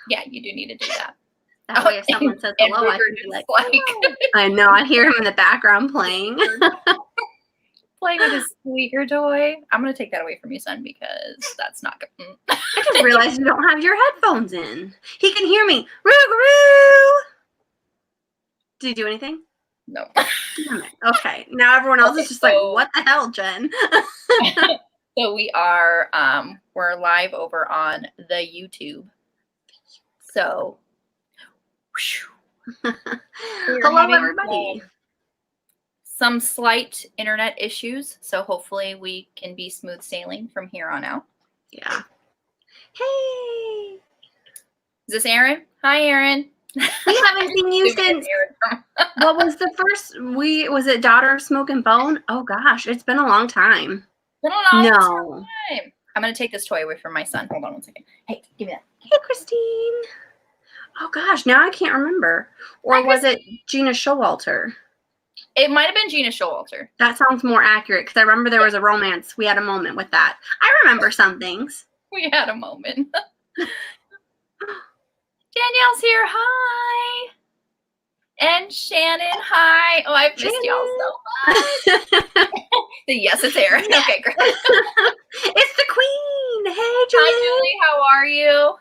Yeah, you do need to do that. That way if someone says hello, I can be like I know, I hear him in the background playing. Playing with his squeaker toy. I'm going to take that away from you, son, because that's not good. I just realized you don't have your headphones in. He can hear me. Roo-garoo! Did you do anything? No. Damn it. Okay. Now everyone else is just like, what the hell, Jen? So we are, we're live over on the YouTube. So, hello, everybody. Some slight internet issues, so hopefully we can be smooth sailing from here on out. Yeah. Hey. Is this Aaron? Hi, Aaron. We haven't seen you since. What was the first? Was it Daughter of Smoke and Bone? Oh gosh, it's been a long time. Been a long time. I'm gonna take this toy away from my son. Hold on one second. Hey, give me that. Hey, Christine. Oh gosh, now I can't remember. Or was it Gina Showalter? It might have been Gina Showalter. That sounds more accurate because I remember there was a romance. We had a moment with that. I remember some things. We had a moment. Danielle's here. Hi. And Shannon. Hi. Oh, I've missed y'all so much. Yes, it's Aaron. Yeah. Okay, great. It's the queen. Hey, Julie. Hi, Julie. How are you?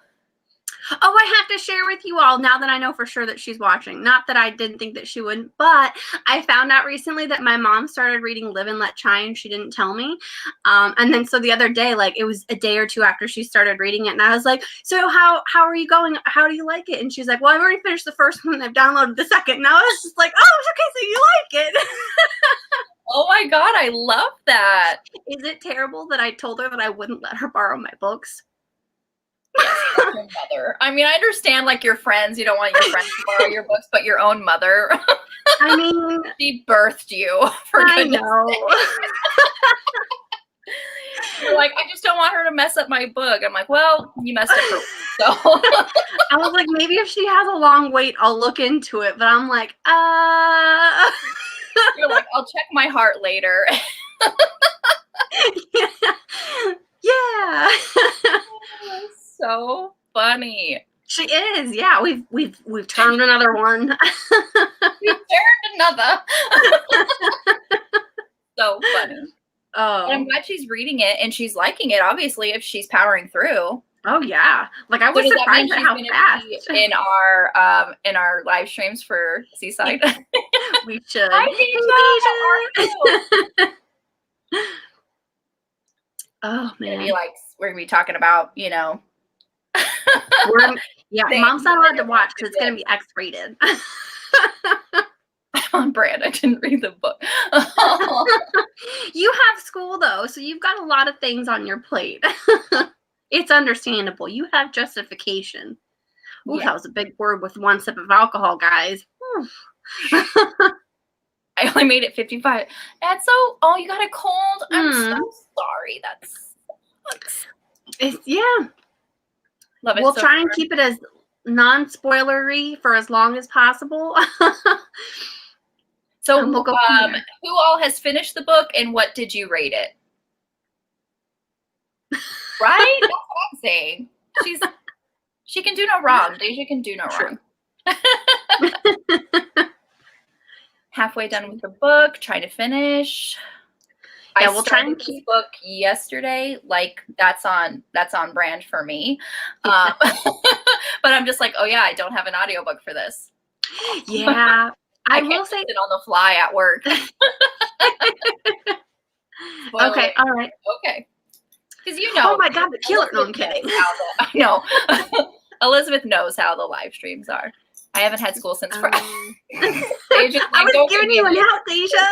Oh, I have to share with you all now that I know for sure that she's watching. Not that I didn't think that she wouldn't, but I found out recently that my mom started reading Live and Let Shine. She didn't tell me. And then so the other day, like it was a day or two after she started reading it. And I was like, so how are you going? How do you like it? And she's like, well, I've already finished the first one. I've downloaded the second. And I was just like, oh, okay, so you like it. Oh my God, I love that. Is it terrible that I told her that I wouldn't let her borrow my books? Yes, that's your mother. I mean, I understand like your friends, you don't want your friends to borrow your books, but your own mother. I mean, she birthed you. For I know. You're like, I just don't want her to mess up my book. I'm like, well, you messed up her. So I was like, maybe if she has a long wait, I'll look into it. But I'm like, You're like, I'll check my heart later. Yeah. So funny. She is. Yeah, we've turned another one. We've turned another. So funny. Oh. And I'm glad she's reading it and she's liking it, obviously, if she's powering through. Oh yeah. Like I was surprised at how fast. In our live streams for Seaside. We should. Hi, Deja. Oh man. We're gonna be talking about, you know. Mom's not allowed to watch because it's gonna be X-rated. On brand. I didn't read the book. You have school though, so you've got a lot of things on your plate. It's understandable. You have justification. Ooh, yeah. That was a big word with one sip of alcohol, guys. I only made it 55. That's so. Oh, you got a cold. I'm so sorry. That sucks. Yeah. Love it. We'll try and keep it as non-spoilery for as long as possible. So, we'll go who all has finished the book, and what did you rate it? Right? That's what I'm saying. She can do no wrong. Deja can do no wrong. Halfway done with the book, trying to finish. Yeah, we'll try and keep the book yesterday. Like that's on brand for me. But I'm just like, oh yeah, I don't have an audiobook for this. Yeah. I will say it on the fly at work. Okay, all right. Okay. Because you know. Oh my God, the killer. No, I'm kidding. I know. Elizabeth knows how the live streams are. I haven't had school since Friday. I was giving you an out, Deja.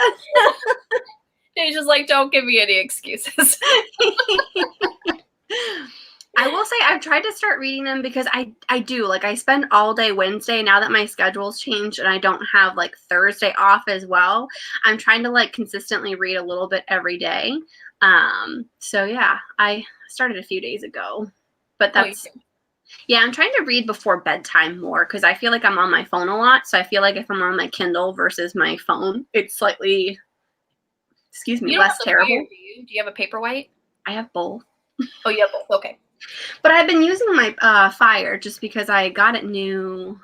Deja's like, don't give me any excuses. I will say I've tried to start reading them because I do. Like, I spend all day Wednesday now that my schedule's changed and I don't have, like, Thursday off as well. I'm trying to, like, consistently read a little bit every day. So, yeah, I started a few days ago. But that's... Yeah, I'm trying to read before bedtime more because I feel like I'm on my phone a lot. So I feel like if I'm on my Kindle versus my phone, it's slightly, less terrible. Do you have a Paperwhite? I have both. Oh, you have both. Okay. But I've been using my Fire just because I got it new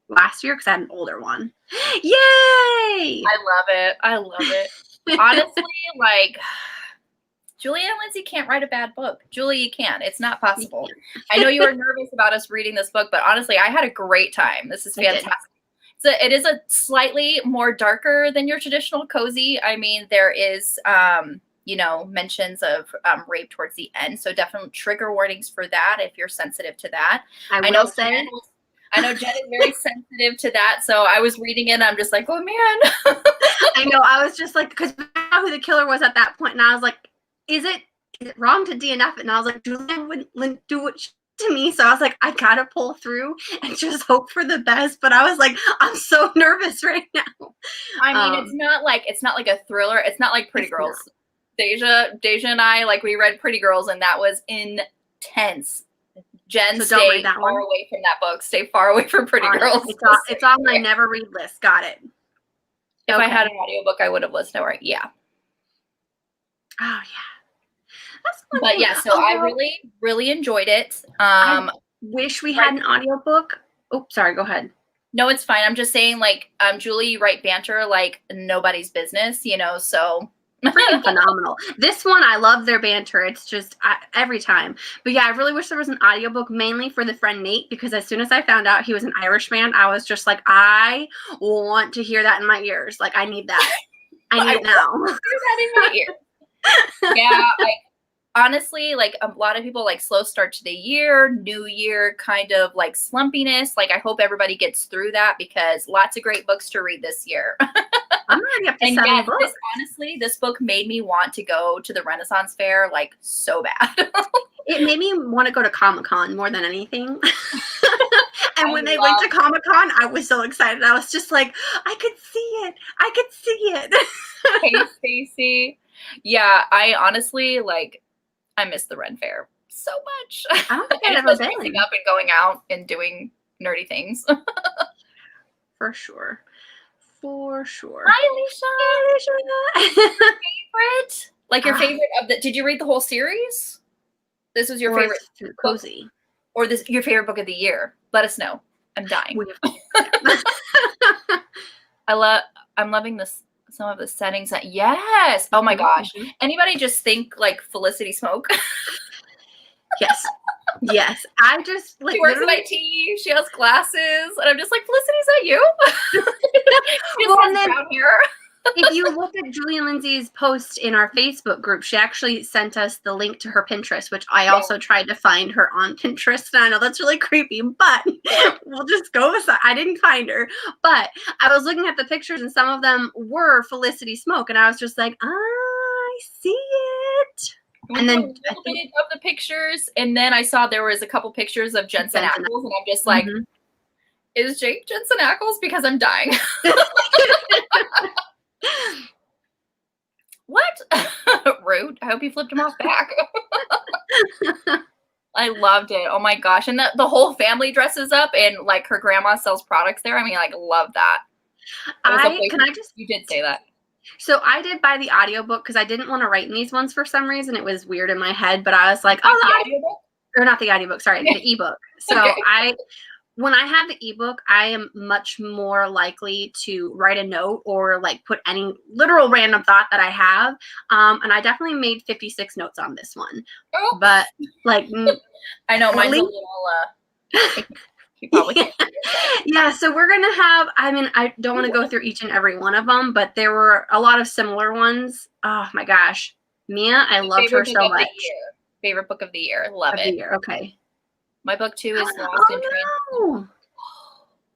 last year because I had an older one. Yay! I love it. I love it. Honestly, like, Julie and Lindsey can't write a bad book. Julie, you can. It's not possible. I know you were nervous about us reading this book, but honestly, I had a great time. This is fantastic. So it is a slightly more darker than your traditional cozy. I mean, there is, you know, mentions of rape towards the end. So definitely trigger warnings for that if you're sensitive to that. I know Jen is very sensitive to that. So I was reading it and I'm just like, oh man. I know. I was just like, because I know who the killer was at that point, and I was like, is it wrong to DNF it? And I was like, Julian wouldn't do it to me. So I was like, I gotta pull through and just hope for the best. But I was like, I'm so nervous right now. I mean, it's not like a thriller. It's not like Pretty Girls. Deja and I, like, we read Pretty Girls and that was intense. Jen, so stay far away from that book. Stay far away from Pretty Girls. It's on my never read list. Got it. If I had an audiobook, I would have listened to it. Yeah. Oh yeah. But yeah, so I really, really enjoyed it. I wish we had an audiobook. Oh, sorry, go ahead. No, it's fine. I'm just saying, like, Julie, you write banter like nobody's business, you know, so. Freaking phenomenal. This one, I love their banter. It's just every time. But yeah, I really wish there was an audiobook, mainly for the friend Nate, because as soon as I found out he was an Irishman, I was just like, I want to hear that in my ears. Like, I need that. I need it now. Hear that in my ears. Yeah, like, honestly, like, a lot of people like slow start to the year, new year kind of like slumpiness. Like, I hope everybody gets through that because lots of great books to read this year. I'm already up to 7 books. This book made me want to go to the Renaissance Fair like so bad. It made me want to go to Comic-Con more than anything. And when they went to Comic-Con, I was so excited. I was just like, I could see it. I could see it. Hey, Stacey. Yeah, I honestly, like, I miss the Ren Fair so much. I don't think I've ever been. Up and going out and doing nerdy things. For sure. For sure. Hi, Alicia. Favorite? Like, your favorite of the, did you read the whole series? This was your favorite cozy book, or your favorite book of the year? Let us know. I'm dying. I'm loving this. Some of the settings that, yes. Oh my gosh. Anybody just think like Felicity Smoke? Yes. Yes. I just like, she works in IT. She has glasses, and I'm just like, Felicity, is that you? She has brown hair. If you look at Julie and Lindsey's post in our Facebook group, she actually sent us the link to her Pinterest, which I also tried to find her on Pinterest. And I know that's really creepy, but we'll just go with that. I didn't find her, but I was looking at the pictures and some of them were Felicity Smoke. And I was just like, I see it. And then a little bit of the pictures, and then I saw there was a couple pictures of Jensen Ackles, and I'm just like, is Jake Jensen Ackles? Because I'm dying. What? Rude. I hope you flipped him off back. I loved it. Oh my gosh. And the whole family dresses up, and like her grandma sells products there. I mean, like, love that. You did say that. So I did buy the audiobook because I didn't want to write in these ones for some reason. It was weird in my head, but I was like, oh, the audiobook? Or not the audiobook, sorry, the ebook. So okay. When I have the ebook, I am much more likely to write a note or like put any literal random thought that I have. And I definitely made 56 notes on this one. Oh. But like, I know mine's a little, yeah, so we're going to have, I mean, I don't want to go through each and every one of them, but there were a lot of similar ones. Oh my gosh. Mia, I loved her so much. Favorite book of the year. Love it. Okay. My book too is Lost in Transit.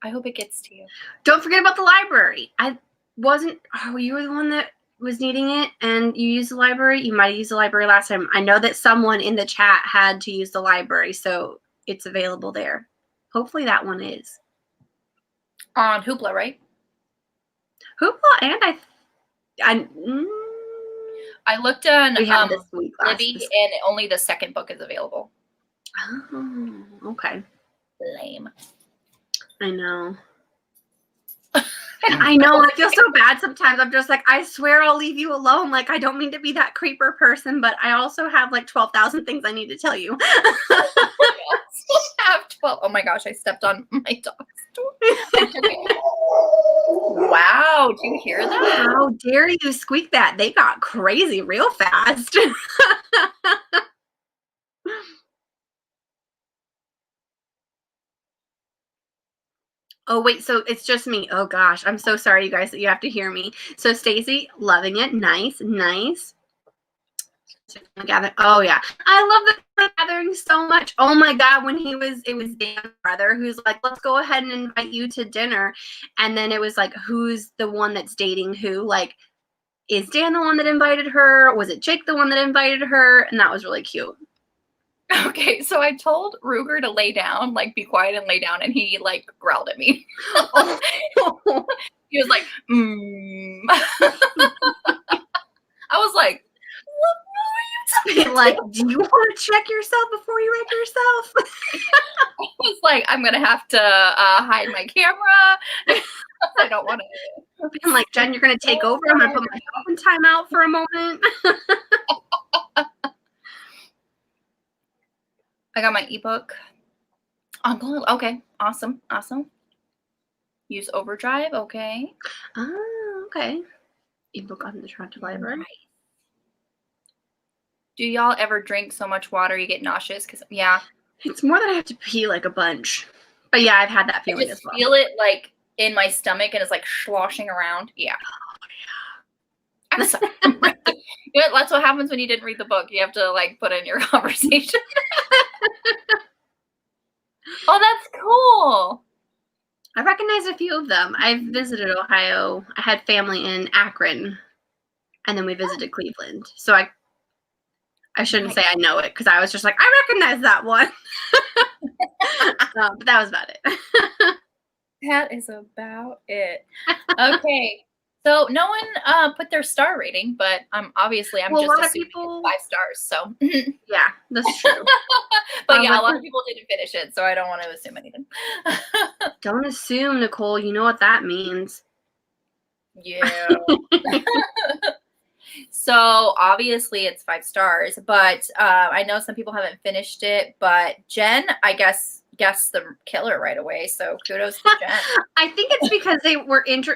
I hope it gets to you. Don't forget about the library. You were the one that was needing it and you used the library? You might have used the library last time. I know that someone in the chat had to use the library, so it's available there. Hopefully that one is. On Hoopla, right? Hoopla, and I looked on Libby, and only the second book is available. Oh, okay. Lame. I know. I know. I feel so bad sometimes. I'm just like, I swear I'll leave you alone. Like, I don't mean to be that creeper person, but I also have like 12,000 things I need to tell you. Have 12. Oh my gosh, I stepped on my dog's door. Wow, do you hear that? How dare you squeak that? They got crazy real fast. Oh, wait, so it's just me. Oh, gosh. I'm so sorry, you guys, that you have to hear me. So, Stacy, loving it. Nice, nice. Oh, yeah. I love the family gathering so much. Oh, my God. When it was Dan's brother who's like, let's go ahead and invite you to dinner. And then it was like, who's the one that's dating who? Like, is Dan the one that invited her? Was it Jake the one that invited her? And that was really cute. Okay, so I told Ruger to lay down, like be quiet and lay down, and he like growled at me. He was like, I was like, what are you talking like, do you want to check yourself before you wreck yourself? I was like, I'm gonna have to hide my camera. I don't want to. I'm like, Jen, you're gonna take over. I'm gonna put myself in timeout for a moment. I got my ebook on Google. Okay, awesome. Use Overdrive. Okay. Oh, okay. Ebook on the Toronto Library. Right. Do y'all ever drink so much water you get nauseous? Because yeah, it's more that I have to pee like a bunch. But yeah, I've had that feeling as well. Feel it like in my stomach, and it's like sloshing around. Yeah. Oh, yeah. I'm sorry. You know, that's what happens when you didn't read the book. You have to like put in your conversation. Oh, that's cool. I recognize a few of them. I've visited Ohio. I had family in Akron, and then we visited Cleveland. So I shouldn't say I know it because I was just like, I recognize that one. But that was about it. That is about it. Okay. So no one put their star rating, but obviously I'm just assuming it's 5 stars. So yeah, that's true. But yeah, a lot of people didn't finish it, so I don't want to assume anything. Don't assume, Nicole. You know what that means. Yeah. So obviously it's 5 stars, but I know some people haven't finished it. But Jen, I guessed the killer right away, so kudos to Jen. I think it's because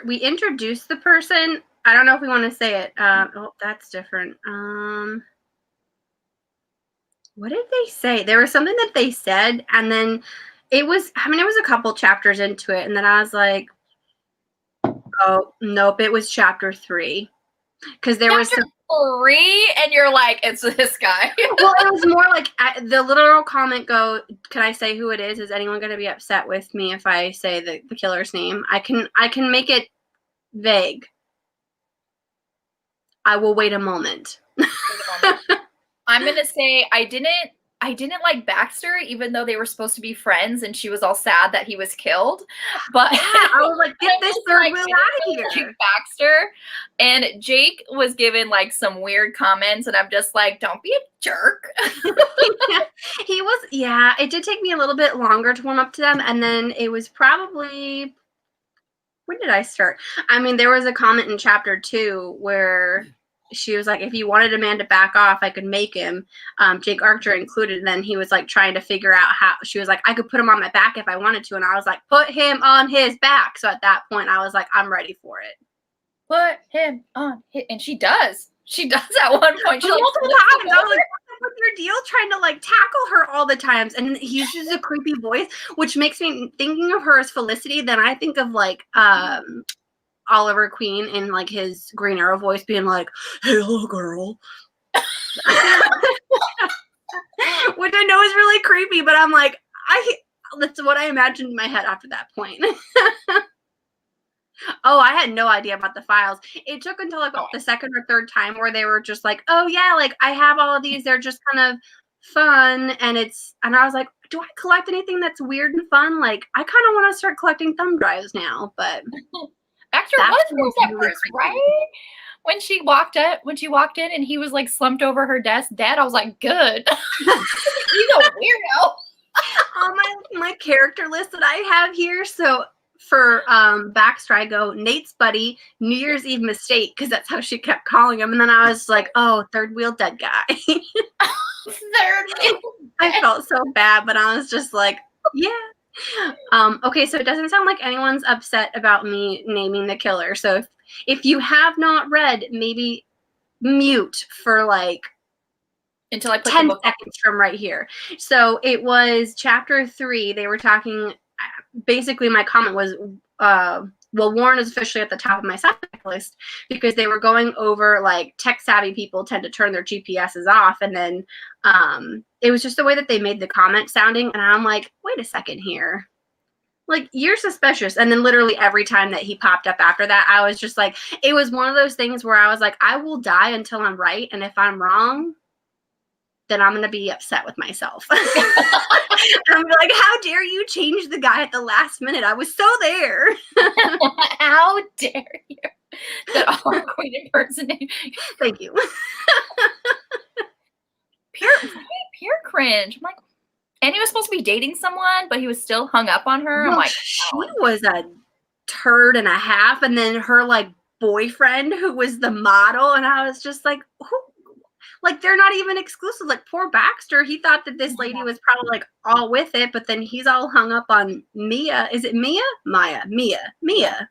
we introduced the person. I don't know if we want to say it. Oh, that's different. What did they say? There was something that they said, and then it was a couple chapters into it, and then I was like, oh nope, it was chapter 3. Because there was 3, and you're like, it's this guy. Well, it was more like the literal comment go, can I say who it is? Is anyone going to be upset with me if I say the killer's name? I can make it vague. I will wait a moment. I'm going to say I didn't like Baxter, even though they were supposed to be friends, and she was all sad that he was killed. But yeah, I was like, get this third wheel out of here. Baxter, and Jake was given like some weird comments, and I'm just like, don't be a jerk. Yeah, he was. Yeah, it did take me a little bit longer to warm up to them, and then it was probably, when did I start? I mean, there was a comment in chapter 2 where she was like, if you wanted a man to back off, I could make him, Jake Archer included. And then he was like trying to figure out how. She was like, I could put him on my back if I wanted to. And I was like, put him on his back. So at that point, I was like, I'm ready for it. Put him on his, and she does. She does at one point. She multiple times. I was like, what's your deal? Trying to like tackle her all the times. And he uses a creepy voice, which makes me thinking of her as Felicity. Then I think of like Oliver Queen in like his Green Arrow voice being like, hey, little girl. Which I know is really creepy, but I'm like, that's what I imagined in my head after that point. Oh, I had no idea about the files. It took until like the second or third time where they were just like, oh yeah, like I have all of these. They're just kind of fun. And I was like, do I collect anything that's weird and fun? Like I kind of want to start collecting thumb drives now, but Baxter was that person, right? When she walked in and he was like slumped over her desk dead, I was like, good. He's a weirdo. On my character list that I have here, so for Baxter, I go, Nate's buddy, New Year's Eve mistake, because that's how she kept calling him. And then I was like, oh, third wheel dead guy. Third wheel. I felt so bad, but I was just like, yeah. Okay, so it doesn't sound like anyone's upset about me naming the killer. So if you have not read, maybe mute for like until I put 10 seconds from right here. So it was chapter 3. They were talking, basically my comment was, well, Warren is officially at the top of my subject list because they were going over like tech savvy people tend to turn their GPSs off. And then it was just the way that they made the comment sounding. And I'm like, wait a second here. Like, you're suspicious. And then literally every time that he popped up after that, I was just like, it was one of those things where I was like, I will die until I'm right. And if I'm wrong, then I'm going to be upset with myself. I'm like, how dare you change the guy at the last minute? I was so there. How dare you? That awkward impersonation. Thank you. Pure cringe. I'm like, and he was supposed to be dating someone, but he was still hung up on her. Well, I'm like, she was a turd and a half. And then her like boyfriend who was the model. And I was just like, who? Like, they're not even exclusive. Like, poor Baxter, he thought that this lady was probably, like, all with it, but then he's all hung up on Mia. Is it Mia? Mia. Mia.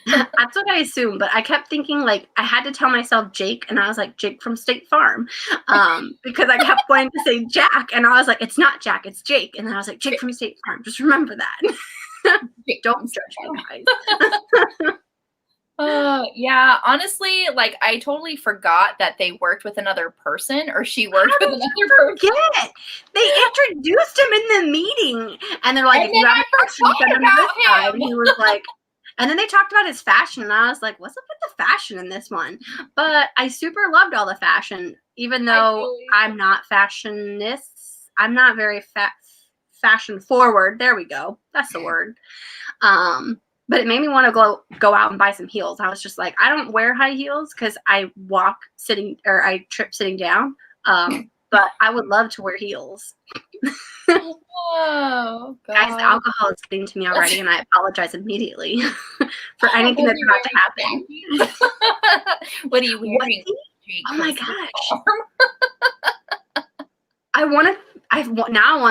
That's what I assumed, but I kept thinking, like, I had to tell myself Jake, and I was like, Jake from State Farm, because I kept wanting to say Jack, and I was like, it's not Jack, it's Jake, and then I was like, Jake from State Farm. Just remember that. Don't judge me, guys. Yeah, honestly, like, I totally forgot that they worked with another person, or she worked with another person. They introduced him in the meeting, and they're like, if you have a question, send him this guy. And he was like, and then they talked about his fashion, and I was like, what's up with the fashion in this one? But I super loved all the fashion, even though I'm not fashionist. I'm not very fashion forward. There we go. That's the word. But it made me want to go out and buy some heels. I was just like, I don't wear high heels because I walk sitting, or I trip sitting down. But I would love to wear heels. Oh, God. Guys, the alcohol is getting to me already, and I apologize immediately for anything that's about to happen. What are you wearing? Oh my gosh. I want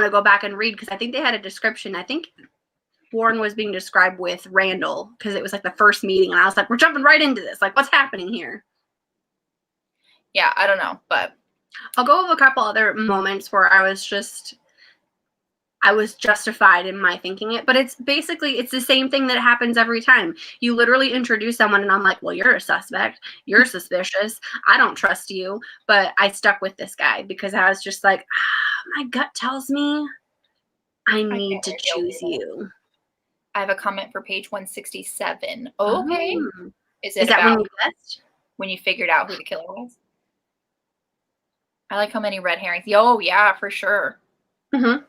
to go back and read because I think they had a description. I think Warren was being described with Randall because it was like the first meeting, and I was like, we're jumping right into this. Like, what's happening here? Yeah, I don't know, but I'll go over a couple other moments where I was justified in my thinking it, but it's the same thing that happens every time. You literally introduce someone and I'm like, well, you're a suspect. You're suspicious. I don't trust you. But I stuck with this guy because I was just like, my gut tells me I need to choose you. I have a comment for page 167. Okay. Is that when you guessed? When you figured out who the killer was? I like how many red herrings. Oh, yeah, for sure. Mm-hmm.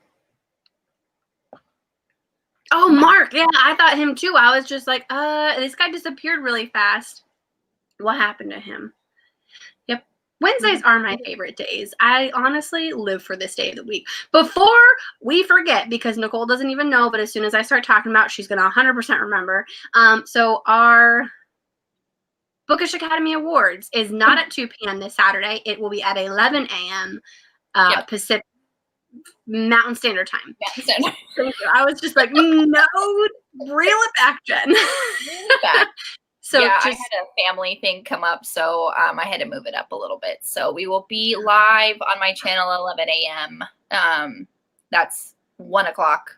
Oh, Mark. Yeah, I thought him too. I was just like, this guy disappeared really fast. What happened to him? Yep. Wednesdays are my favorite days. I honestly live for this day of the week. Before we forget, because Nicole doesn't even know, but as soon as I start talking about it, she's going to 100% remember. So our Bookish Academy Awards is not at 2 p.m. this Saturday. It will be at 11 a.m. Pacific Mountain Standard Time. Thank you. I was just like, no, reel it back, Jen. So yeah, I had a family thing come up, so I had to move it up a little bit. So we will be live on my channel at 11 a.m. That's 1 o'clock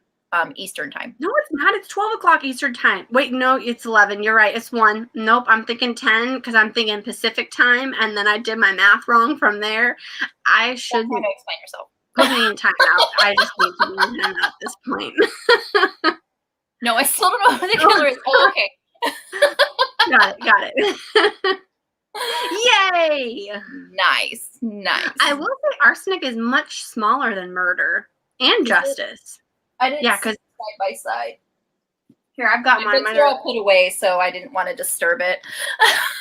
Eastern time. No, it's not. It's 12 o'clock Eastern time. Wait, no, it's 11. You're right. It's 1. Nope, I'm thinking 10 because I'm thinking Pacific time, and then I did my math wrong from there. I should explain yourself. Put me in timeout. I just need to be in timeout at this point. No, I still don't know who the killer is. Oh, okay. Got it. Yay! Nice. I will say Arsenic is much smaller than Murder and Justice. I didn't see side by side. Here, I've got mine. They're all put away, so I didn't want to disturb it.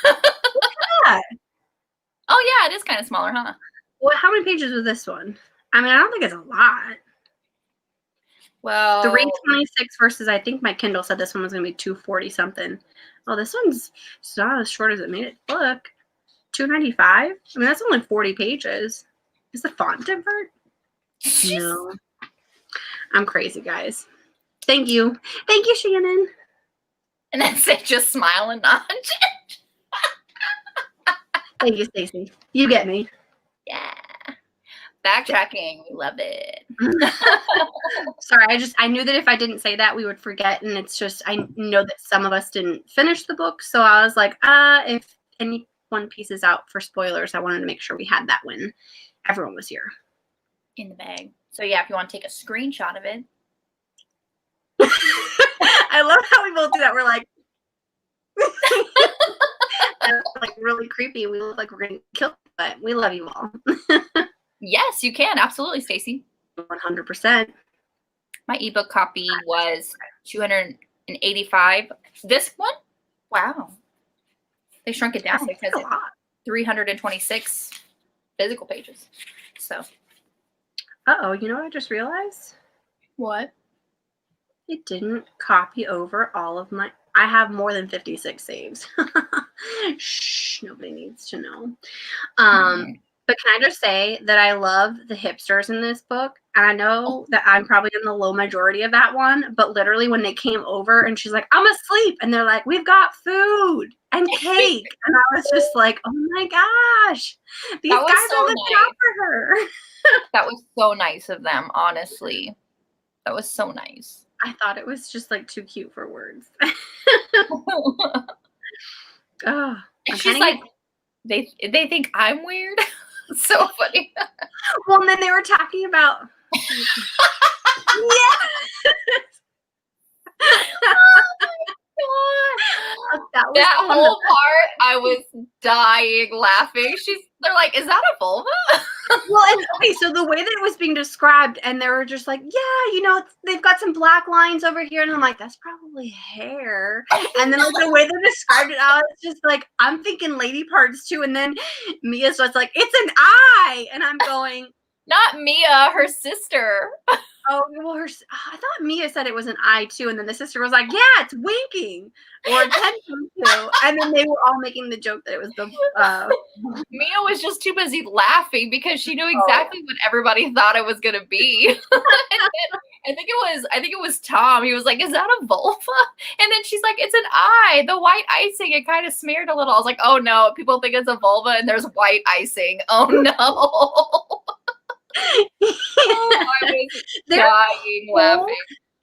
Yeah. Oh, yeah, it is kind of smaller, huh? Well, how many pages was this one? I mean, I don't think it's a lot. Well, 326 versus, I think my Kindle said this one was going to be 240 something. Oh, this one's not as short as it made it look. 295? I mean, that's only 40 pages. Is the font different? No. I'm crazy, guys. Thank you. Thank you, Shannon. And then say just smile and nod. Thank you, Stacey. You get me. Yeah. Backtracking. We love it. Sorry, I knew that if I didn't say that, we would forget. And it's just, I know that some of us didn't finish the book. So I was like, if anyone pieces out for spoilers, I wanted to make sure we had that when everyone was here. In the bag. So yeah, if you want to take a screenshot of it. I love how we both do that. We're like, that's like really creepy. We look like we're getting killed, but we love you all. Yes, you can. Absolutely, Stacey. 100%. My ebook copy was 285. This one? Wow. They shrunk it down because it's 326 physical pages. So. Uh-oh, you know what I just realized? What? It didn't copy over all of my... I have more than 56 saves. Shh, nobody needs to know. But can I just say that I love the hipsters in this book? And I know that I'm probably in the low majority of that one, but literally when they came over and she's like, I'm asleep. And they're like, we've got food and cake. And I was just like, oh my gosh, these guys so are looking out for her. That was so nice of them, honestly. That was so nice. I thought it was just like too cute for words. Oh, she's like, they think I'm weird. So funny. Well, and then they were talking about. Yes. Oh my God. That whole part, I was dying laughing. They're like, is that a vulva? Well, and okay, so the way that it was being described, and they were just like, yeah, you know, they've got some black lines over here, and I'm like, that's probably hair. And then like the way they described it, I was just like, I'm thinking lady parts too. And then Mia's just like, it's an eye, and I'm going, not Mia, her sister. Oh, well, I thought Mia said it was an eye too, and then the sister was like, yeah, it's winking or attention to. And then they were all making the joke that it was the Mia was just too busy laughing because she knew exactly what everybody thought it was gonna be. I think it was Tom. He was like, is that a vulva? And then she's like, it's an eye. The white icing, it kind of smeared a little. I was like, oh no, people think it's a vulva and there's white icing. Oh no. I was dying laughing.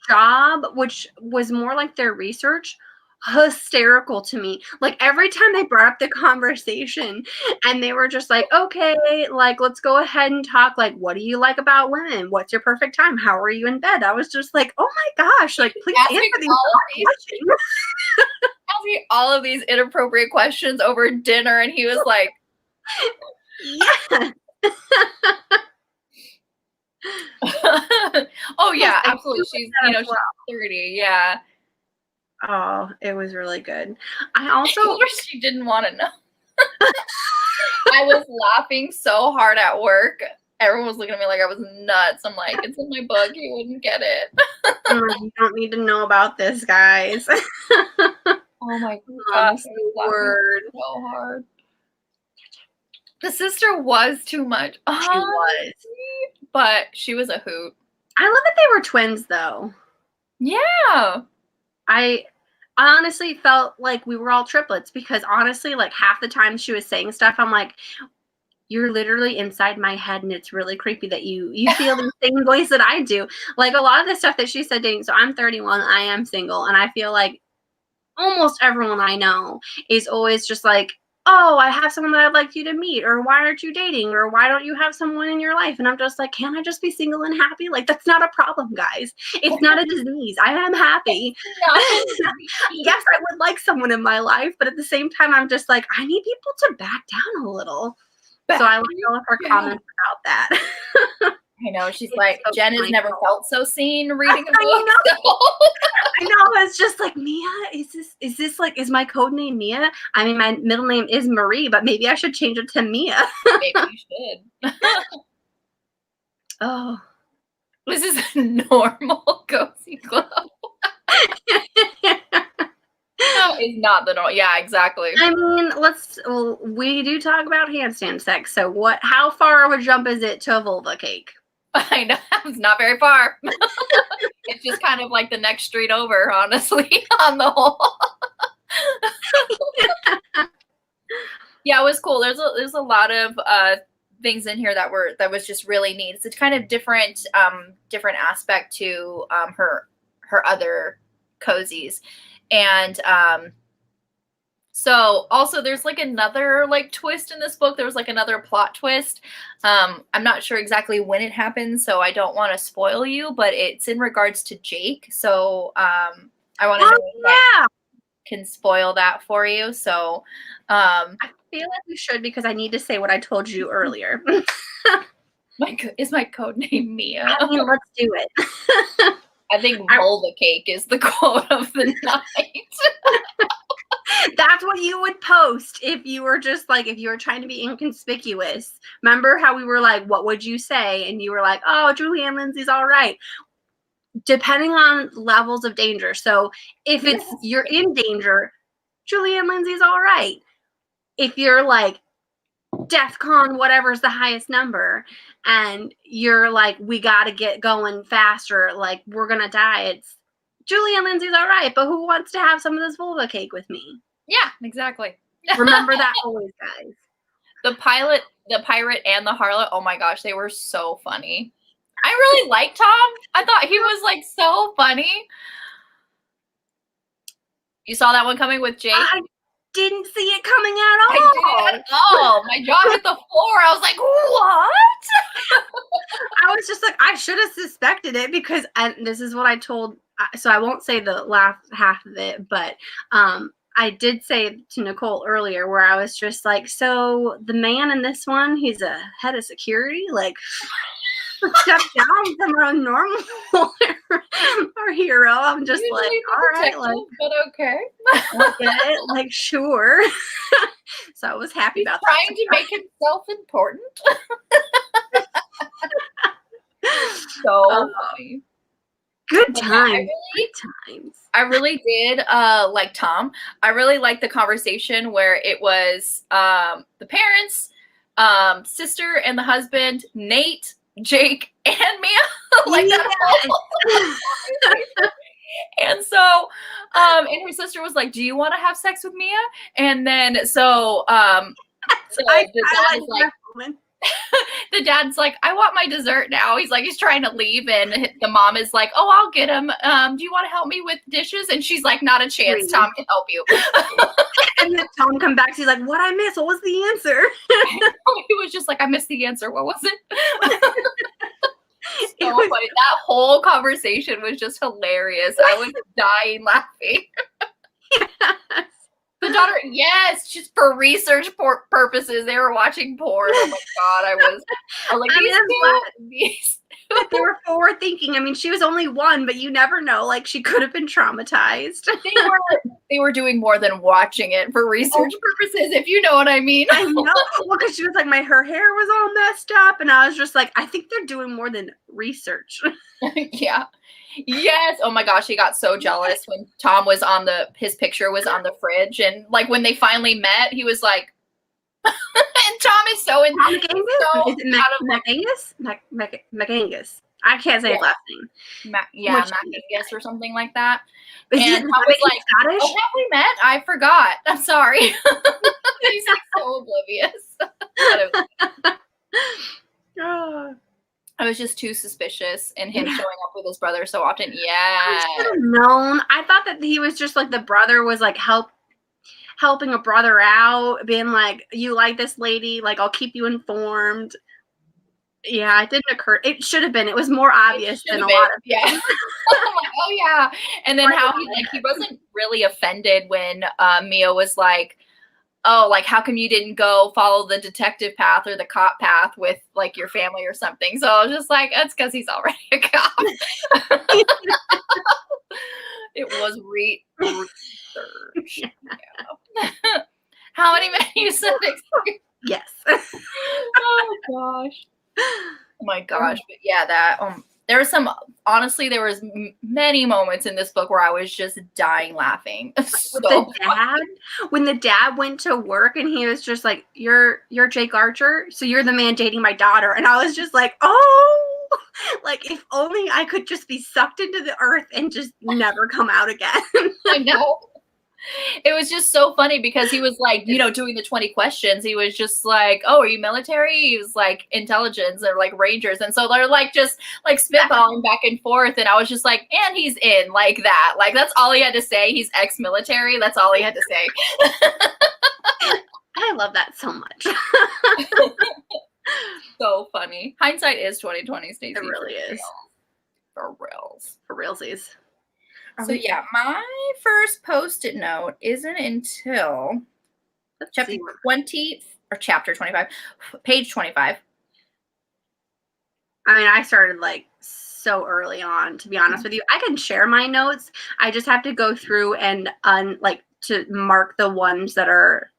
Job, which was more like their research, hysterical to me. Like every time they brought up the conversation and they were just like, okay, like let's go ahead and talk. Like, what do you like about women? What's your perfect time? How are you in bed? I was just like, oh my gosh, like please answer these questions. Ask me all of these inappropriate questions over dinner, and he was like, yeah. Oh yeah, absolutely. She's she's 30. Yeah. Oh, it was really good. I also she didn't want to know. I was laughing so hard at work. Everyone was looking at me like I was nuts. I'm like, it's in my book. You wouldn't get it. You don't need to know about this, guys. Oh my gosh, word. So hard. The sister was too much. She was. But she was a hoot. I love that they were twins, though. Yeah. I honestly felt like we were all triplets because honestly, like half the time she was saying stuff, I'm like, you're literally inside my head, and it's really creepy that you feel the same voice that I do. Like a lot of the stuff that she said dating. So I'm 31, I am single, and I feel like almost everyone I know is always just like, oh, I have someone that I'd like you to meet, or why aren't you dating, or why don't you have someone in your life? And I'm just like, can't I just be single and happy? Like, that's not a problem, guys. It's not a disease. I am happy. Yes, I would like someone in my life, but at the same time, I'm just like, I need people to back down a little. So I like all of her comments about that. I know. She's like, Jen has never felt so seen reading a book. I know. It's just like, Mia, is this like, is my code name Mia? I mean, my middle name is Marie, but maybe I should change it to Mia. Maybe you should. Oh, This is a normal cozy club. No, it's not the normal. Yeah, exactly. I mean, we do talk about handstand sex. So how far of a jump is it to a vulva cake? I know, it's not very far. It's just kind of like the next street over, honestly, on the whole. Yeah, it was cool. There's a lot of things in here that was just really neat. It's a kind of different aspect to her other cozies. And so also there's like another like twist in this book. There was like another plot twist. I'm not sure exactly when it happens, so I don't want to spoil you, but it's in regards to Jake. So I want to know if I can spoil that for you. So I feel like we should, because I need to say what I told you earlier. Is my code name Mia? I mean, let's do it. I think Vulva Cake is the quote of the night. That's what you would post if you were trying to be inconspicuous. Remember how we were like, what would you say? And you were like, oh, Julianne Lindsey's all right. Depending on levels of danger. So if you're in danger, Julianne Lindsey's all right. If you're like DEFCON, whatever's the highest number, and you're like, we got to get going faster, like we're going to die, it's Julianne Lindsey's all right, but who wants to have some of this vulva cake with me? Yeah, exactly. Remember that always, guys. The pirate and the harlot, oh my gosh, they were so funny. I really liked Tom. I thought he was like so funny. You saw that one coming with Jake? I didn't see it coming at all. I didn't at all. My jaw hit the floor. I was like, what? I was just like, I should have suspected it, because, and this is what I told, so I won't say the last half of it, but I did say to Nicole earlier where I was just like, so the man in this one, he's a head of security, like step down from a normal or hero. I'm just like, all right, like, but okay. Like, sure. So I was happy about that. Trying to make himself important. So funny. Good times. I really did like Tom. I really liked the conversation where it was the parents, sister and the husband, Nate, Jake, and Mia. Like that. And so, and her sister was like, "Do you want to have sex with Mia?" And then so the dad's like, "I want my dessert now." He's like, he's trying to leave, and the mom is like, "Oh, I'll get him. Do you want to help me with dishes?" And she's like, "Not a chance. Tom can help you." And then Tom comes back. She's like, "What I miss? What was the answer?" He was just like, "I missed the answer. What was it?" So funny. That whole conversation was just hilarious. I was dying laughing. Yes. The daughter, yes, just for research purposes, they were watching porn. Oh my god, I was like, these they were forward thinking. I mean, she was only one, but you never know. Like, she could have been traumatized. They were doing more than watching it for research purposes, if you know what I mean. I know. Well, because she was like, her hair was all messed up, and I was just like, I think they're doing more than research. Yeah. Yes. Oh my gosh, he got so jealous when Tom was his picture was on the fridge, and like when they finally met, he was like, and Tom is so in. Is it McAngus? I can't say his last name. McAngus or something like that. And Tom was like, Scottish? "Oh, have we met? I forgot. I'm sorry." He's like so oblivious. I was just too suspicious in him showing up with his brother so often. Yeah. I should have known. I thought that he was just like the brother was like helping a brother out, being like, "You like this lady, like I'll keep you informed." Yeah, it didn't occur. It should have been. It was more obvious than a lot of things. Oh yeah. And then how he wasn't really offended when Mia was like, "Oh, like how come you didn't go follow the detective path or the cop path with like your family or something?" So I was just like, that's because he's already a cop. It was research. Yeah. How many men you said? Yes. Oh gosh. Oh my gosh. But yeah, that there was many moments in this book where I was just dying laughing. When the dad went to work and he was just like, you're Jake Archer, so you're the man dating my daughter. And I was just like, oh, like if only I could just be sucked into the earth and just never come out again. I know. It was just so funny because he was like, you know, doing the 20 questions. He was just like, oh, are you military? He was like intelligence or like Rangers. And so they're like just like spitballing back and forth. And I was just like, and he's in like that. Like that's all he had to say. He's ex-military. That's all he had to say. I love that so much. So funny. Hindsight is 2020, Stacey. It really is. For reals. For realsies. So yeah, my first Post-it note isn't until chapter 20 or chapter 25, page 25. I mean, I started like so early on, to be honest with you. I can share my notes. I just have to go through and to mark the ones that are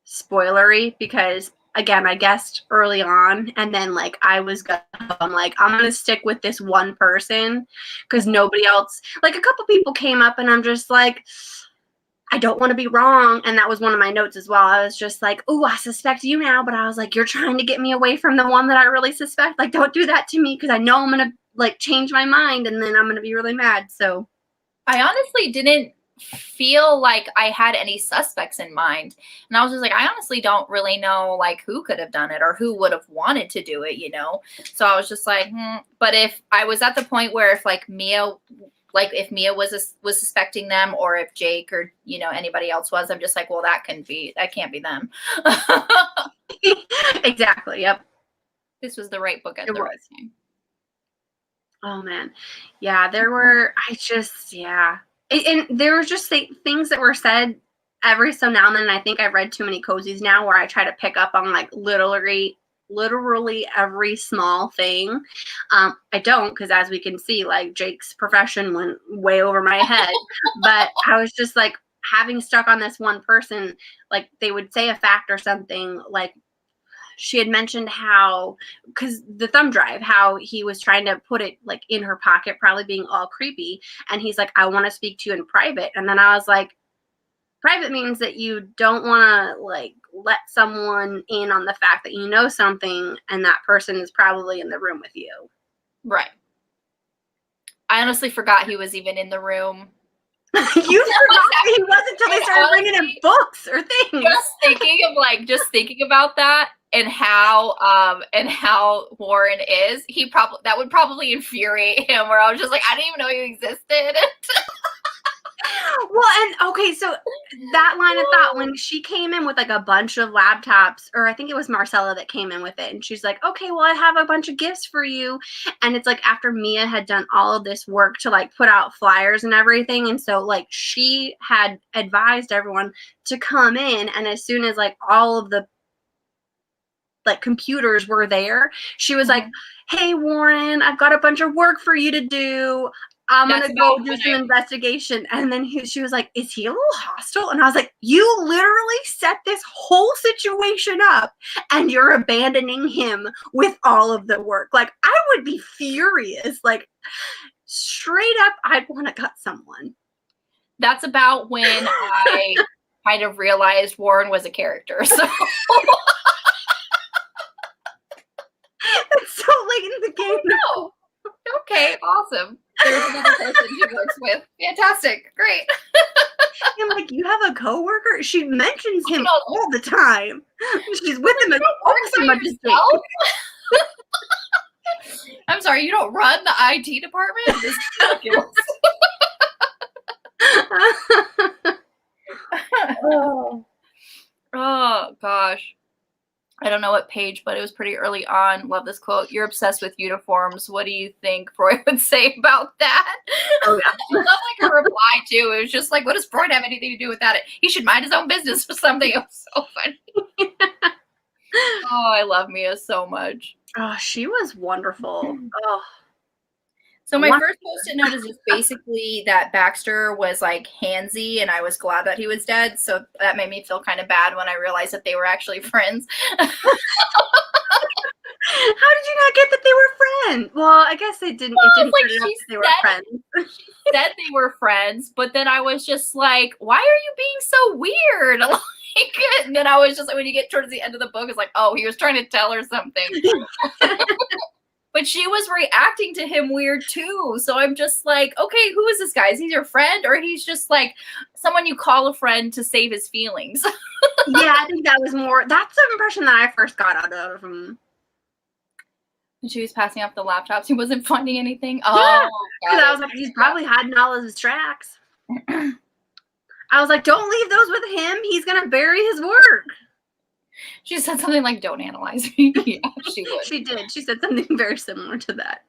spoilery because again, I guessed early on, and then like I'm gonna stick with this one person because nobody else. Like a couple people came up, and I'm just like, I don't want to be wrong, and that was one of my notes as well. I was just like, oh, I suspect you now, but I was like, you're trying to get me away from the one that I really suspect. Like, don't do that to me because I know I'm gonna like change my mind, and then I'm gonna be really mad. So, I honestly didn't feel like I had any suspects in mind. And I was just like, I honestly don't really know like who could have done it or who would have wanted to do it, you know? So I was just like, But if I was at the point where if Mia was suspecting them or if Jake or, you know, anybody else was, I'm just like, well, that can't be them. Exactly. Yep. This was the right book at the right time. Oh man. Yeah, there were, and there were just things that were said every so now and then. I think I've read too many cozies now where I try to pick up on like literally every small thing. I don't, because as we can see, like Jake's profession went way over my head. But I was just like having stuck on this one person, like they would say a fact or something, like she had mentioned how, because the thumb drive, how he was trying to put it like in her pocket, probably being all creepy. And he's like, I want to speak to you in private. And then I was like, private means that you don't want to like let someone in on the fact that you know something and that person is probably in the room with you. Right. I honestly forgot he was even in the room. You forgot he wasn't until they started bringing in books or things. Just thinking about that and how Warren is, that would probably infuriate him. Where I was just like, I didn't even know you existed. Well, and okay, so that line of thought when she came in with like a bunch of laptops, or I think it was Marcella that came in with it, and she's like, okay, well, I have a bunch of gifts for you. And it's like after Mia had done all of this work to like put out flyers and everything, and so like she had advised everyone to come in, and as soon as like all of the like computers were there, she was like, hey Warren, I've got a bunch of work for you to do. I'm going to go do some investigation. And then she was like, is he a little hostile? And I was like, you literally set this whole situation up and you're abandoning him with all of the work. Like, I would be furious. Like, straight up, I'd want to cut someone. That's about when I kind of realized Warren was a character. So it's so late in the game. No. Okay, awesome. There's another person she works with. Fantastic. Great. I'm like, you have a coworker? She mentions him all the time. She's with him so much as I'm sorry, you don't run the IT department? This is ridiculous. Oh gosh. I don't know what page, but it was pretty early on. Love this quote. You're obsessed with uniforms. What do you think Freud would say about that? Oh, yeah. I love like her reply, too. It was just like, what does Freud have anything to do with that? He should mind his own business or something. It was so funny. Oh, I love Mia so much. Oh, she was wonderful. Oh. So my first Post-it note is just basically that Baxter was like handsy and I was glad that he was dead. So that made me feel kind of bad when I realized that they were actually friends. How did you not get that they were friends? Well, I guess it didn't. It didn't like turn out that they were friends. she said they were friends, but then I was just like, why are you being so weird? Like, and then I was just like, when you get towards the end of the book, it's like, oh, he was trying to tell her something. But she was reacting to him weird too. So I'm just like, okay, who is this guy? Is he your friend, or he's just like someone you call a friend to save his feelings? Yeah, I think that was more. That's the impression that I first got out of him. And she was passing off the laptops. He wasn't finding anything. Yeah, Oh, because I was like, he's probably hiding all of his tracks. I was like, don't leave those with him. He's gonna bury his work. She said something like, don't analyze me. Yeah, she would. She did. She said something very similar to that.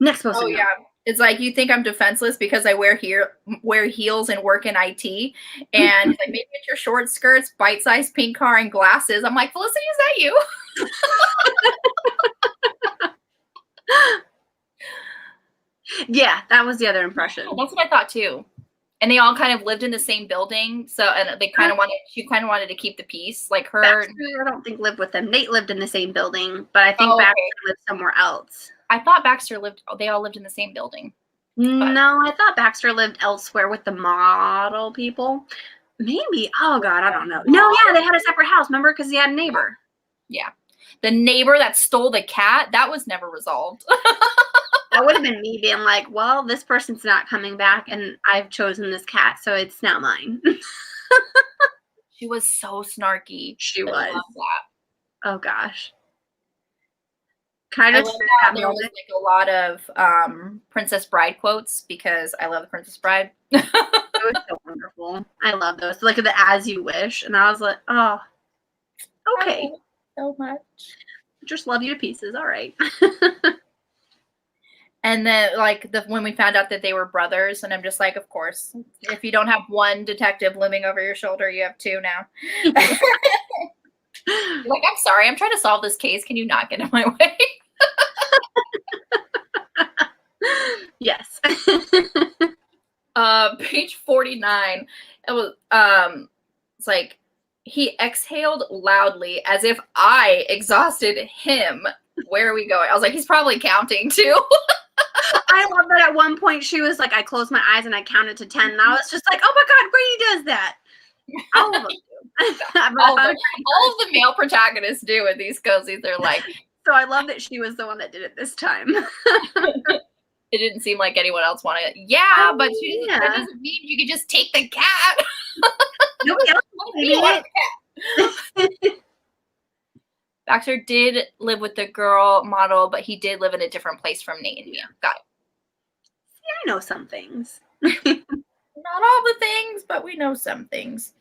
Next post. Oh, yeah. It's like, you think I'm defenseless because I wear heels and work in IT. And like, maybe it's your short skirts, bite-sized pink car, and glasses. I'm like, Felicity, is that you? Yeah, that was the other impression. That's what I thought too. And they all kind of lived in the same building, so and they kind of she kind of wanted to keep the peace, like her. Baxter, I don't think lived with them. Nate lived in the same building, but I think Baxter lived somewhere else. I thought Baxter lived. They all lived in the same building. No, I thought Baxter lived elsewhere with the model people. Maybe. Oh God, I don't know. No, yeah, they had a separate house. Remember, because he had a neighbor. Yeah, the neighbor that stole the cat, that was never resolved. That would have been me being like, well, this person's not coming back, and I've chosen this cat, so it's now mine. She was so snarky. She was. I love that. Oh gosh. Kind of. There was like a lot of Princess Bride quotes, because I love the Princess Bride. It was so wonderful. I love those. Like the "As You Wish," and I was like, oh, okay. So much. Just love you to pieces. All right. And then, like, when we found out that they were brothers, and I'm just like, of course. If you don't have one detective looming over your shoulder, you have two now. Like, I'm sorry, I'm trying to solve this case. Can you not get in my way? Yes. Page 49. It was it's like, he exhaled loudly as if I exhausted him. Where are we going? I was like, he's probably counting too. I love that at one point she was like, I closed my eyes and I counted to 10, and I was just like, oh my God, Brady does that. All of them do. all of the male protagonists do in these cozies. They're like. So I love that she was the one that did it this time. It didn't seem like anyone else wanted it. Yeah, but that doesn't mean you can just take the cat. Nobody else wanted it. Baxter did live with the girl model, but he did live in a different place from Nate and Mia. Got it. See, I know some things. Not all the things, but we know some things.